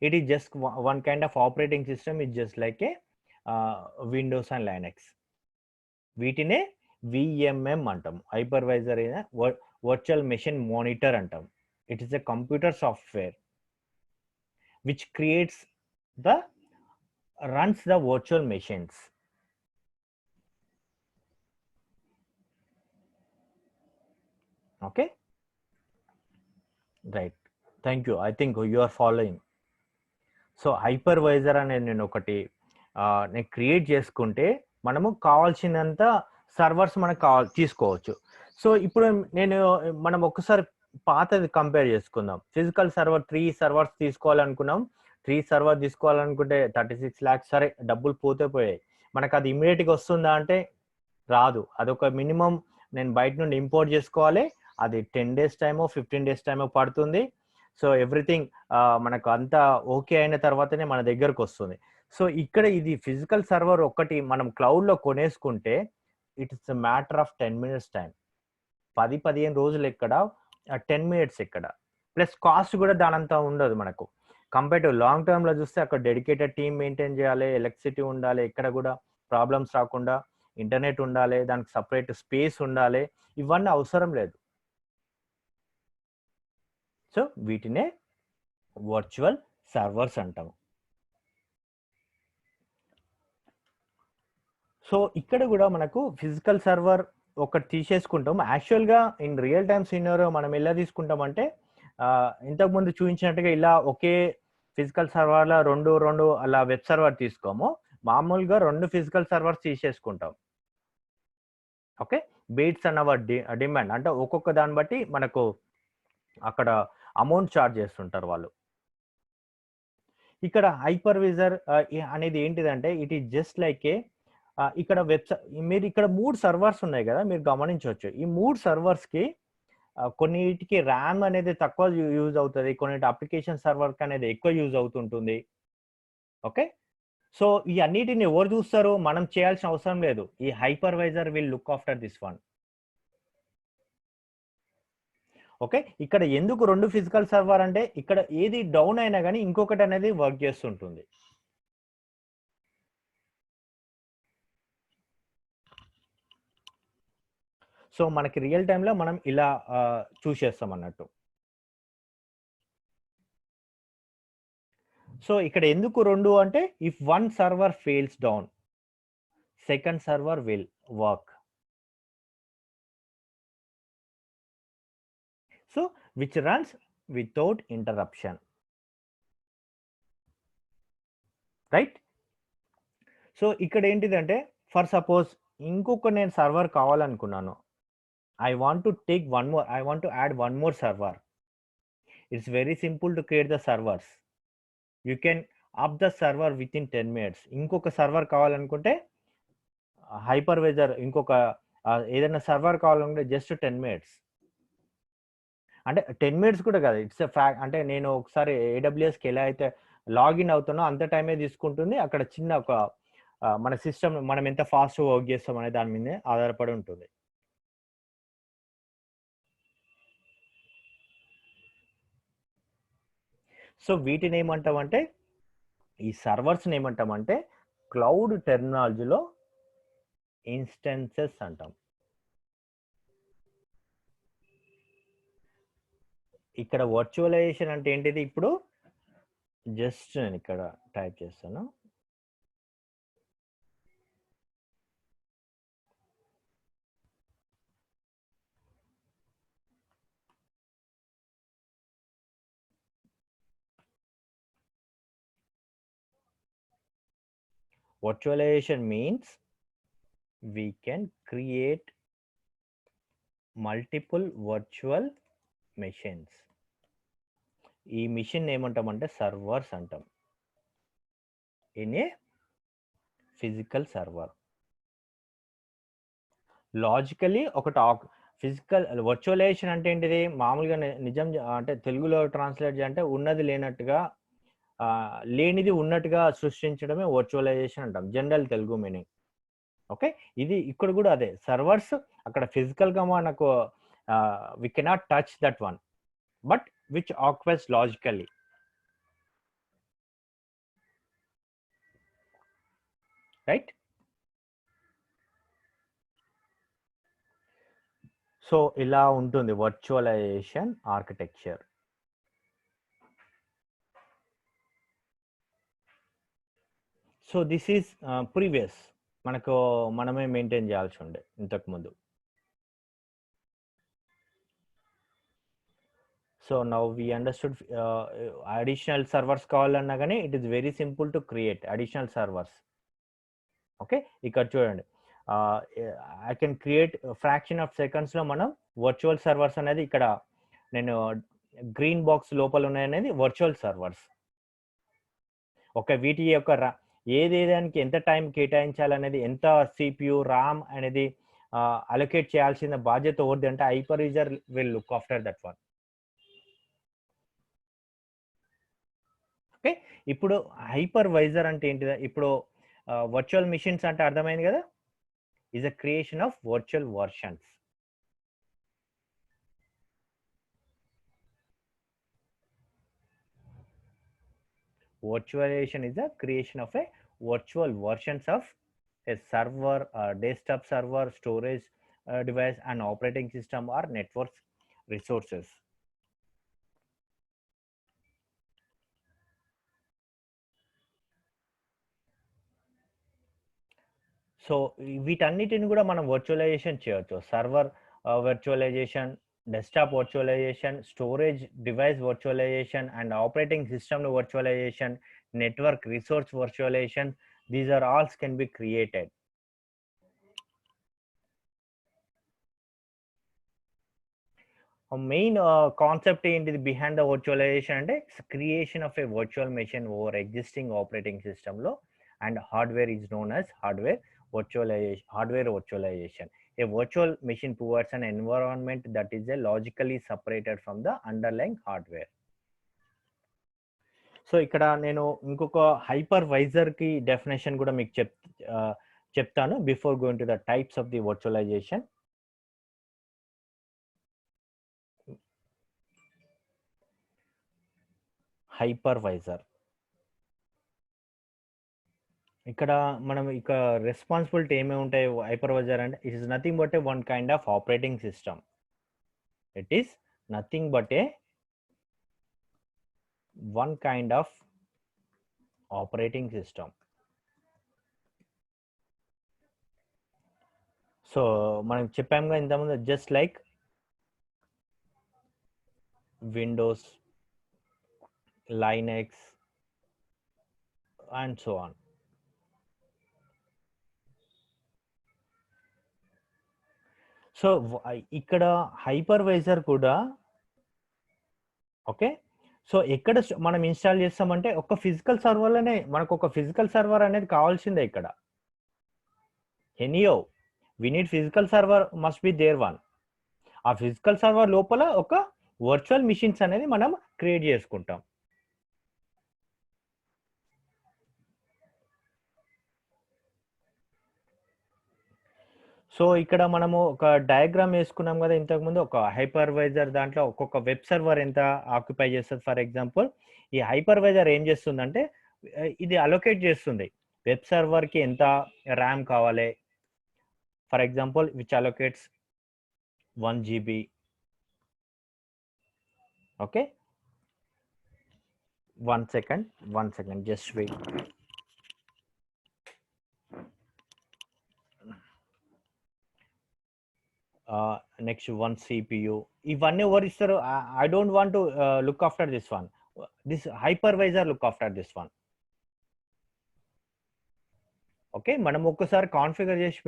it is just one kind of operating system, it just like A Windows and Linux. వీటినే VMM అంటాం. హైపర్వైజర్ అయిన వర్చువల్ మెషిన్ మానిటర్ అంటాం. It is a computer software which creates runs the virtual machines. Okay, right, thank you, I think you are following. So hypervisor అనేది నేను ఒకటి నేను create చేసుకుంటే మనము కావాల్సినంత సర్వర్స్ మనకు తీసుకోవచ్చు. సో ఇప్పుడు మనం ఒకసారి పాతది కంపేర్ చేసుకుందాం. ఫిజికల్ సర్వర్ 3 సర్వర్స్ తీసుకోవాలనుకున్నాం, 3 సర్వర్ తీసుకోవాలనుకుంటే 36 lakhs, సరే డబ్బులు పోయాయి. మనకు అది ఇమీడియట్గా వస్తుందా అంటే రాదు, అదొక మినిమం నేను బయట నుండి ఇంపోర్ట్ చేసుకోవాలి, అది 10 days టైమో 15 days టైమో పడుతుంది. సో ఎవ్రీథింగ్ మనకు అంతా ఓకే అయిన తర్వాతనే మన దగ్గరకు వస్తుంది. సో ఇక్కడ ఇది ఫిజికల్ సర్వర్ ఒకటి మనం క్లౌడ్లో కొనేసుకుంటే it is a matter of 10 minutes time. 10-15 రోజులు ఎక్కడ, 10 minutes ఎక్కడ, ప్లస్ కాస్ట్ కూడా దానంతా ఉండదు మనకు. కంపేర్ టు లాంగ్ టర్మ్లో చూస్తే అక్కడ డెడికేటెడ్ టీమ్ మెయింటైన్ చేయాలి, ఎలక్ట్రిసిటీ ఉండాలి, ఎక్కడ కూడా ప్రాబ్లమ్స్ రాకుండా ఇంటర్నెట్ ఉండాలి, దానికి సపరేట్ స్పేస్ ఉండాలి, ఇవన్నీ అవసరం లేదు. సో వీటినే వర్చువల్ సర్వర్స్ అంటాము. సో ఇక్కడ కూడా మనకు ఫిజికల్ సర్వర్ ఒకటి తీసేసుకుంటాం. యాక్చువల్గా ఇన్ రియల్ టైమ్ సినారియో మనం ఎలా తీసుకుంటామంటే ఇంతకుముందు చూపించినట్టుగా ఇలా ఒకే ఫిజికల్ సర్వర్లో రెండు అలా వెబ్ సర్వర్ తీసుకోము. మామూలుగా 2 ఫిజికల్ సర్వర్స్ తీసేసుకుంటాం. Okay. Based on our demand. అంటే ఒక్కొక్క దాన్ని బట్టి మనకు అక్కడ అమౌంట్ చార్జ్ చేస్తుంటారు వాళ్ళు. ఇక్కడ హైపర్‌విజర్ అనేది ఏంటిదంటే ఇట్ ఈస్ జస్ట్ లైక్ ఏ ఇక్కడ మీరు ఇక్కడ 3 సర్వర్స్ ఉన్నాయి గదా! మీరు గమనించొచ్చు. ఈ 3 సర్వర్స్‌కి కొన్నిటికి ర్యామ్ అనేది తక్కువ యూజ్ అవుతది. కొన్నిటి అప్లికేషన్ సర్వర్‌కి అనేది ఎక్కువ యూజ్ అవుతుంటుంది. ఓకే. సో, ఈ అన్నిటిని ఎవరు చూస్తారు? మనం చేయాల్సిన అవసరం లేదు. ఈ hypervisor will look after this one. Okay. ఇక్కడ ఎందుకు 2 ఫిజికల్ సర్వర్ అంటే ఇక్కడ ఏది డౌన్ అయినా గాని ఇంకొకటి అనేది వర్క్ చేస్తుంటుంది. సో, మనకి రియల్ టైమ్‌లో మనం ఇలా చూసేస్తాం అన్నట్టు. సో, ఇక్కడ ఎందుకు 2 అంటే if one server fails down, second server will work. So, which runs without interruption. Right? So, ఇక్కడ ఏంటిదంటే ఫర్ సపోజ్ ఇంకొక నేను server కావాలనుకున్నాను. I want to take one more. I want to add one more server. It's very simple to create the servers. You can up the server within 10 minutes. ఇంకొక server కావాలనుకుంటే hypervisor ఇంకొక ఏదైనా server కావాలనుకుంటే just 10 minutes. అంటే 10 minutes కూడా కాదు. It's a fact. అంటే నేను ఒకసారి ఏడబ్ల్యూఎస్‌కి ఎలా అయితే లాగిన్ అవుతానో అంత టైమే తీసుకుంటుంది. అక్కడ చిన్న ఒక మన సిస్టమ్ మనం ఎంత ఫాస్ట్‌గా వర్క్ చేస్తాం అనే దాని మీదే ఆధారపడి ఉంటుంది. సో, వీటిని ఏమంటామంటే ఈ సర్వర్స్‌ని ఏమంటామంటే క్లౌడ్ టెర్మినాలజీలో ఇన్‌స్టాన్సెస్ అంటాం. ఇక్కడ వర్చువలైజేషన్ అంటే ఏంటిది? ఇప్పుడు జస్ట్ నేను ఇక్కడ టైప్ చేస్తాను. Virtualization means we can create multiple virtual machines. ఈ మిషన్ ఏమంటామంటే సర్వర్స్ అంటాం. In a physical server. Logically physical virtualization అంటే ఏంటిది? మామూలుగా నిజం అంటే తెలుగులో ట్రాన్స్లేట్ చేయాలంటే ఉన్నది లేనట్టుగా లేనిది ఉన్నట్టుగా సృష్టించడమే వర్చువలైజేషన్ అంటాం. General Telugu meaning. ఓకే. ఇది ఇక్కడ కూడా అదే. సర్వర్స్ అక్కడ ఫిజికల్‌గా మనకు we cannot touch that one. But which occupies logically. Right? So, ఇలా ఉంటుంది virtualization architecture. So, this is previous. మనమే మెయింటైన్ చేయాల్సి ఉండే ఇంతకుముందు. So, now we understood additional servers కావాలన్నా గాని it is very simple to create additional servers. Okay. ఇక్కడ చూడండి. I can create fraction of సెకండ్స్‌లో మనం వర్చువల్ సర్వర్స్ అనేది ఇక్కడ నేను గ్రీన్ బాక్స్ లోపల ఉన్నాయనేది వర్చువల్ సర్వర్స్. ఓకే. వీటి యొక్క ఏదేదానికి ఎంత టైం కేటాయించాలనేది, ఎంత సిపియు, రామ్ అనేది అలొకేట్ చేయాల్సిన బాధ్యత ఎవరిది అంటే hypervisor will look after that one. Okay. ఇప్పుడు హైపర్‌వైజర్ అంటే ఏంటిది? ఇప్పుడు వర్చువల్ మెషిన్స్ అంటే అర్థమైంది కదా! Is a creation of virtual versions. Virtualization is the creation of a virtual versions of a server, desktop server, storage device, and operating system or network resources. So, వీటన్నిటిని కూడా మనం virtualization చేయొచ్చు. Server virtualization, desktop virtualization, storage device virtualization and operating system virtualization, network resource virtualization, These are all can be created. A main concept behind the virtualization and creation of a virtual machine over existing operating system lo, and hardware is known as hardware virtualization. A virtual machine provides an environment that is logically separated from the underlying hardware. So ఇక్కడ నేను ఇంకొక hypervisor కి definition కూడా మీకు చెప్తాను before going to the types of the virtualization. Hypervisor ఇక్కడ మనం ఇక రెస్పాన్సిబిలిటీ ఏమేమి ఉంటాయి హైపర్వైజర్ అంటే it is nothing but a one kind of operating system. It is nothing but a one kind of operating system. So మనం చెప్పాముగా ఇంతకుముందు just like Windows, Linux and so on. So ఇక్కడ hypervisor కూడా okay. So ఎక్కడ మనం install చేస్తామంటే ఒక physical సర్వర్లోనే మనకు ఒక ఫిజికల్ సర్వర్ అనేది కావాల్సిందే. ఇక్కడ anyway we need physical server must be there one. ఆ ఫిజికల్ సర్వర్ లోపల ఒక వర్చువల్ మిషన్స్ అనేది మనం క్రియేట్ చేసుకుంటాం. సో ఇక్కడ మనము ఒక డయాగ్రామ్ వేసుకున్నాం కదా ఇంతకుముందు. ఒక హైపర్వైజర్ దాంట్లో ఒక్కొక్క వెబ్ సర్వర్ ఎంత ఆక్యుపై చేస్తుంది. ఫర్ ఎగ్జాంపుల్ ఈ హైపర్వైజర్ ఏం చేస్తుందంటే ఇది అలొకేట్ చేస్తుంది వెబ్ సర్వర్కి ఎంత ర్యామ్ కావాలి. For example which allocates 1 GB. Okay, 1 second just wait. Next one CPU. ఇవన్నీ ఎవరు ఇస్తారు? I don't want to look after this one. This hypervisor look after this one. Okay, మనం ఒక్కసారి కాన్ఫిగర్ చేసి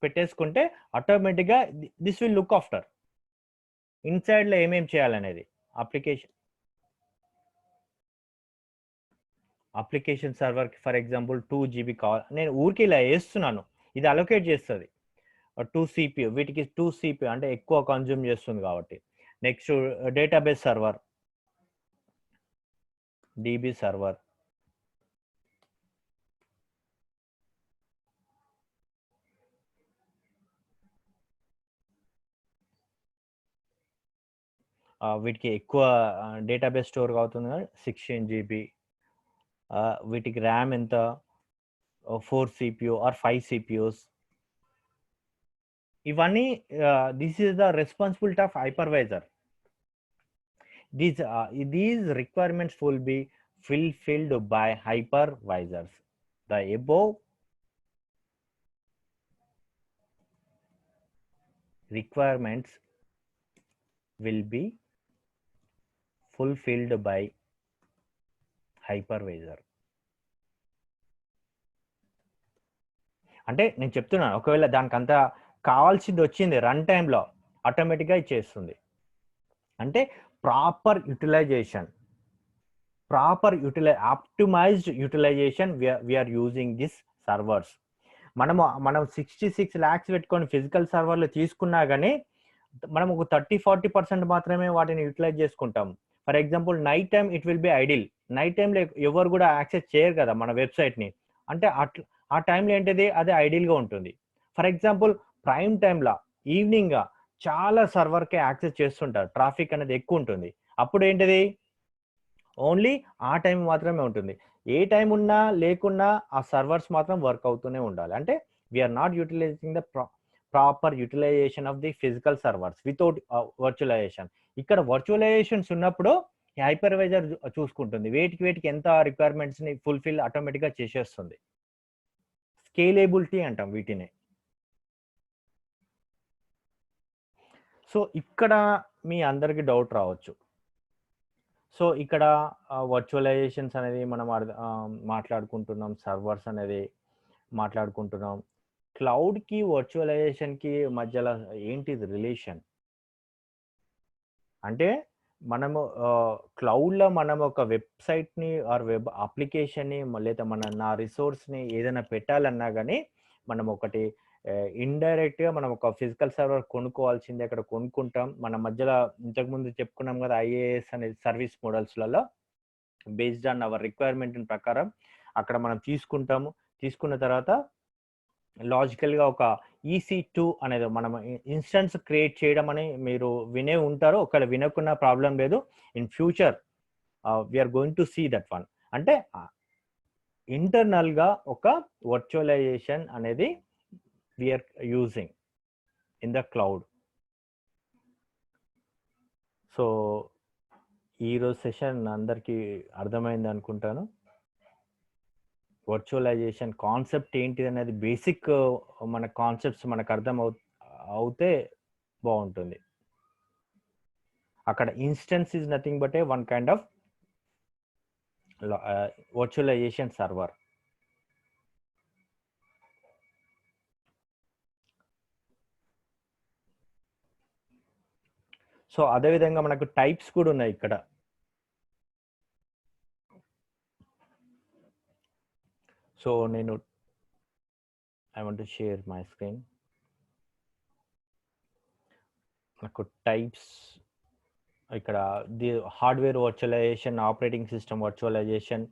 పెట్టేసుకుంటే ఆటోమేటిక్గా దిస్ విల్ లుక్ ఆఫ్టర్ ఇన్సైడ్లో ఏమేమి చేయాలనేది. అప్లికేషన్ సర్వర్కి ఫర్ ఎగ్జాంపుల్ 2 GB కావాలి. నేను ఊరికి ఇలా వేస్తున్నాను, ఇది అలొకేట్ చేస్తుంది 2 CPU. వీటికి 2 CPU అంటే ఎక్కువ కన్జ్యూమ్ చేస్తుంది కాబట్టి. Next database server, DB server. వీటికి ఎక్కువ డేటాబేస్ స్టోర్ అవుతుంది కదా 16 GB. వీటికి ర్యామ్ ఎంత? 4 CPU ఆర్ 5 CPUs. ఇవన్నీ this is the responsibility of hypervisor. These requirements will be fulfilled by hypervisors. The above requirements will be fulfilled by hypervisor. అంటే నేను చెప్తున్నాను, ఒకవేళ దానికి అంతా కావాల్సింది వచ్చింది రన్ టైంలో ఆటోమేటిక్గా ఇచ్చేస్తుంది. అంటే proper utilization, optimized utilization we're using this servers. మనం 66 lakhs పెట్టుకొని ఫిజికల్ సర్వర్లు తీసుకున్నా కానీ మనం ఒక 30-40% మాత్రమే వాటిని యూటిలైజ్ చేసుకుంటాం. For example night time it will be idle. Night టైంలో ఎవరు కూడా యాక్సెస్ చేయరు కదా మన వెబ్సైట్ని. అంటే ఆ టైంలో ఏంటిది, అది ఐడిల్గా ఉంటుంది. ఫర్ ఎగ్జాంపుల్ ప్రైమ్ టైంలో ఈవినింగ్ చాలా సర్వర్కి యాక్సెస్ చేస్తుంటారు, ట్రాఫిక్ అనేది ఎక్కువ ఉంటుంది. అప్పుడు ఏంటిది, ఓన్లీ ఆ టైం మాత్రమే ఉంటుంది. ఏ టైం ఉన్నా లేకున్నా ఆ సర్వర్స్ మాత్రం వర్క్ అవుతూనే ఉండాలి. అంటే we're not utilizing the proper utilization of the physical servers without virtualization. ఇక్కడ వర్చువలైజేషన్స్ ఉన్నప్పుడు హైపర్వైజర్ చూసుకుంటుంది వేటికి ఎంత రిక్వైర్మెంట్స్ని ఫుల్ఫిల్ ఆటోమేటిక్గా చేసేస్తుంది. స్కేలబిలిటీ అంటాం వీటిని. సో ఇక్కడ మీ అందరికి డౌట్ రావచ్చు. సో ఇక్కడ వర్చువలైజేషన్స్ అనేది మనం మాట్లాడుకుంటున్నాం, సర్వర్స్ అనేది మాట్లాడుకుంటున్నాం. క్లౌడ్‌కి, వర్చువలైజేషన్‌కి మధ్యలో ఏంటిది రిలేషన్? అంటే మనము క్లౌడ్‌లో మనం ఒక వెబ్‌సైట్‌ని ఆర్ వెబ్ అప్లికేషన్‌ని లేదా నా రిసోర్స్‌ని ఏదైనా పెట్టాలన్నా గాని, మనం ఒకటి ఇండైరెక్ట్‌గా మనం ఒక ఫిజికల్ సర్వర్ కొనుక్కోవాల్సిందే. అక్కడ కొనుక్కుంటాం. మన మధ్యలో ఇంతకుముందు చెప్పుకున్నాం కదా! ఐఏఎస్ అనేది సర్వీస్ మోడల్స్‌లలో బేస్డ్ ఆన్ అవర్ రిక్వైర్మెంట్ ప్రకారం అక్కడ మనం తీసుకుంటాము. తీసుకున్న తర్వాత లాజికల్‌గా ఒక EC2 అనేది మనం ఇన్‌స్టాన్స్ క్రియేట్ చేయడం అని మీరు వినే ఉంటారు. ఒకవేళ వినకున్నా ప్రాబ్లమ్ లేదు. In future we are going to see that one. అంటే ఇంటర్నల్‌గా ఒక వర్చువలైజేషన్ అనేది we are using in the cloud. So, ఈరోజు సెషన్ అందరికీ అర్థమైంది అనుకుంటాను. వర్చువలైజేషన్ కాన్సెప్ట్ ఏంటిదనేది బేసిక్ మన కాన్సెప్ట్స్ మనకు అవుతే బావుంటుంది. అక్కడ instance is nothing but a one kind of virtualization server. So, అదే విధంగా మనకు టైప్స్ కూడా ఉన్నాయి ఇక్కడ. So, I want to share my screen. మనకు టైప్స్ ఇక్కడ hardware virtualization, operating system virtualization,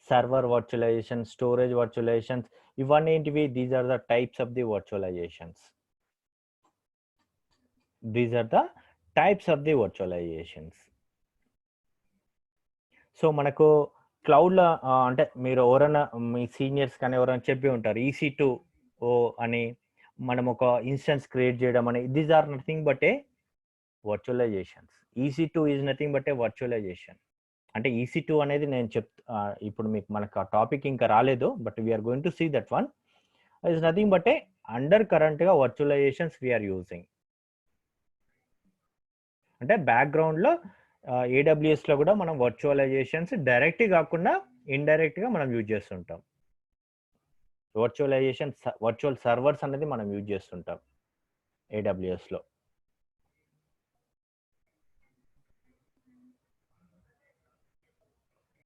server virtualization, storage virtualizations ఇవన్నీ ఏంటివి? These are the types of the virtualizations. These are the types of the virtualizations. So, మనకు క్లౌడ్‌లో అంటే మీరు ఎవరైనా మీ seniors కానీ ఎవరైనా చెప్పి ఉంటారు. EC2 అని మనం ఒక ఇన్‌స్టాన్స్ క్రియేట్ చేయడం అని. These are nothing but a virtualizations. EC2 is nothing but a virtualization. అంటే EC2 అనేది ఇప్పుడు మనకు ఆ టాపిక్ ఇంకా రాలేదు. But we are going to see that one. Is nothing but a under కరెంట్‌గా వర్చువలైజేషన్స్ వి ఆర్ యూజింగ్. అంటే బ్యాక్‌గ్రౌండ్‌లో AWSలో కూడా మనం వర్చువలైజేషన్స్ డైరెక్ట్‌గా కాకుండా ఇండైరెక్ట్‌గా మనం యూజ్ చేస్తుంటాం. వర్చువల్ సర్వర్స్ అనేది మనం యూజ్ చేస్తుంటాం AWSలో.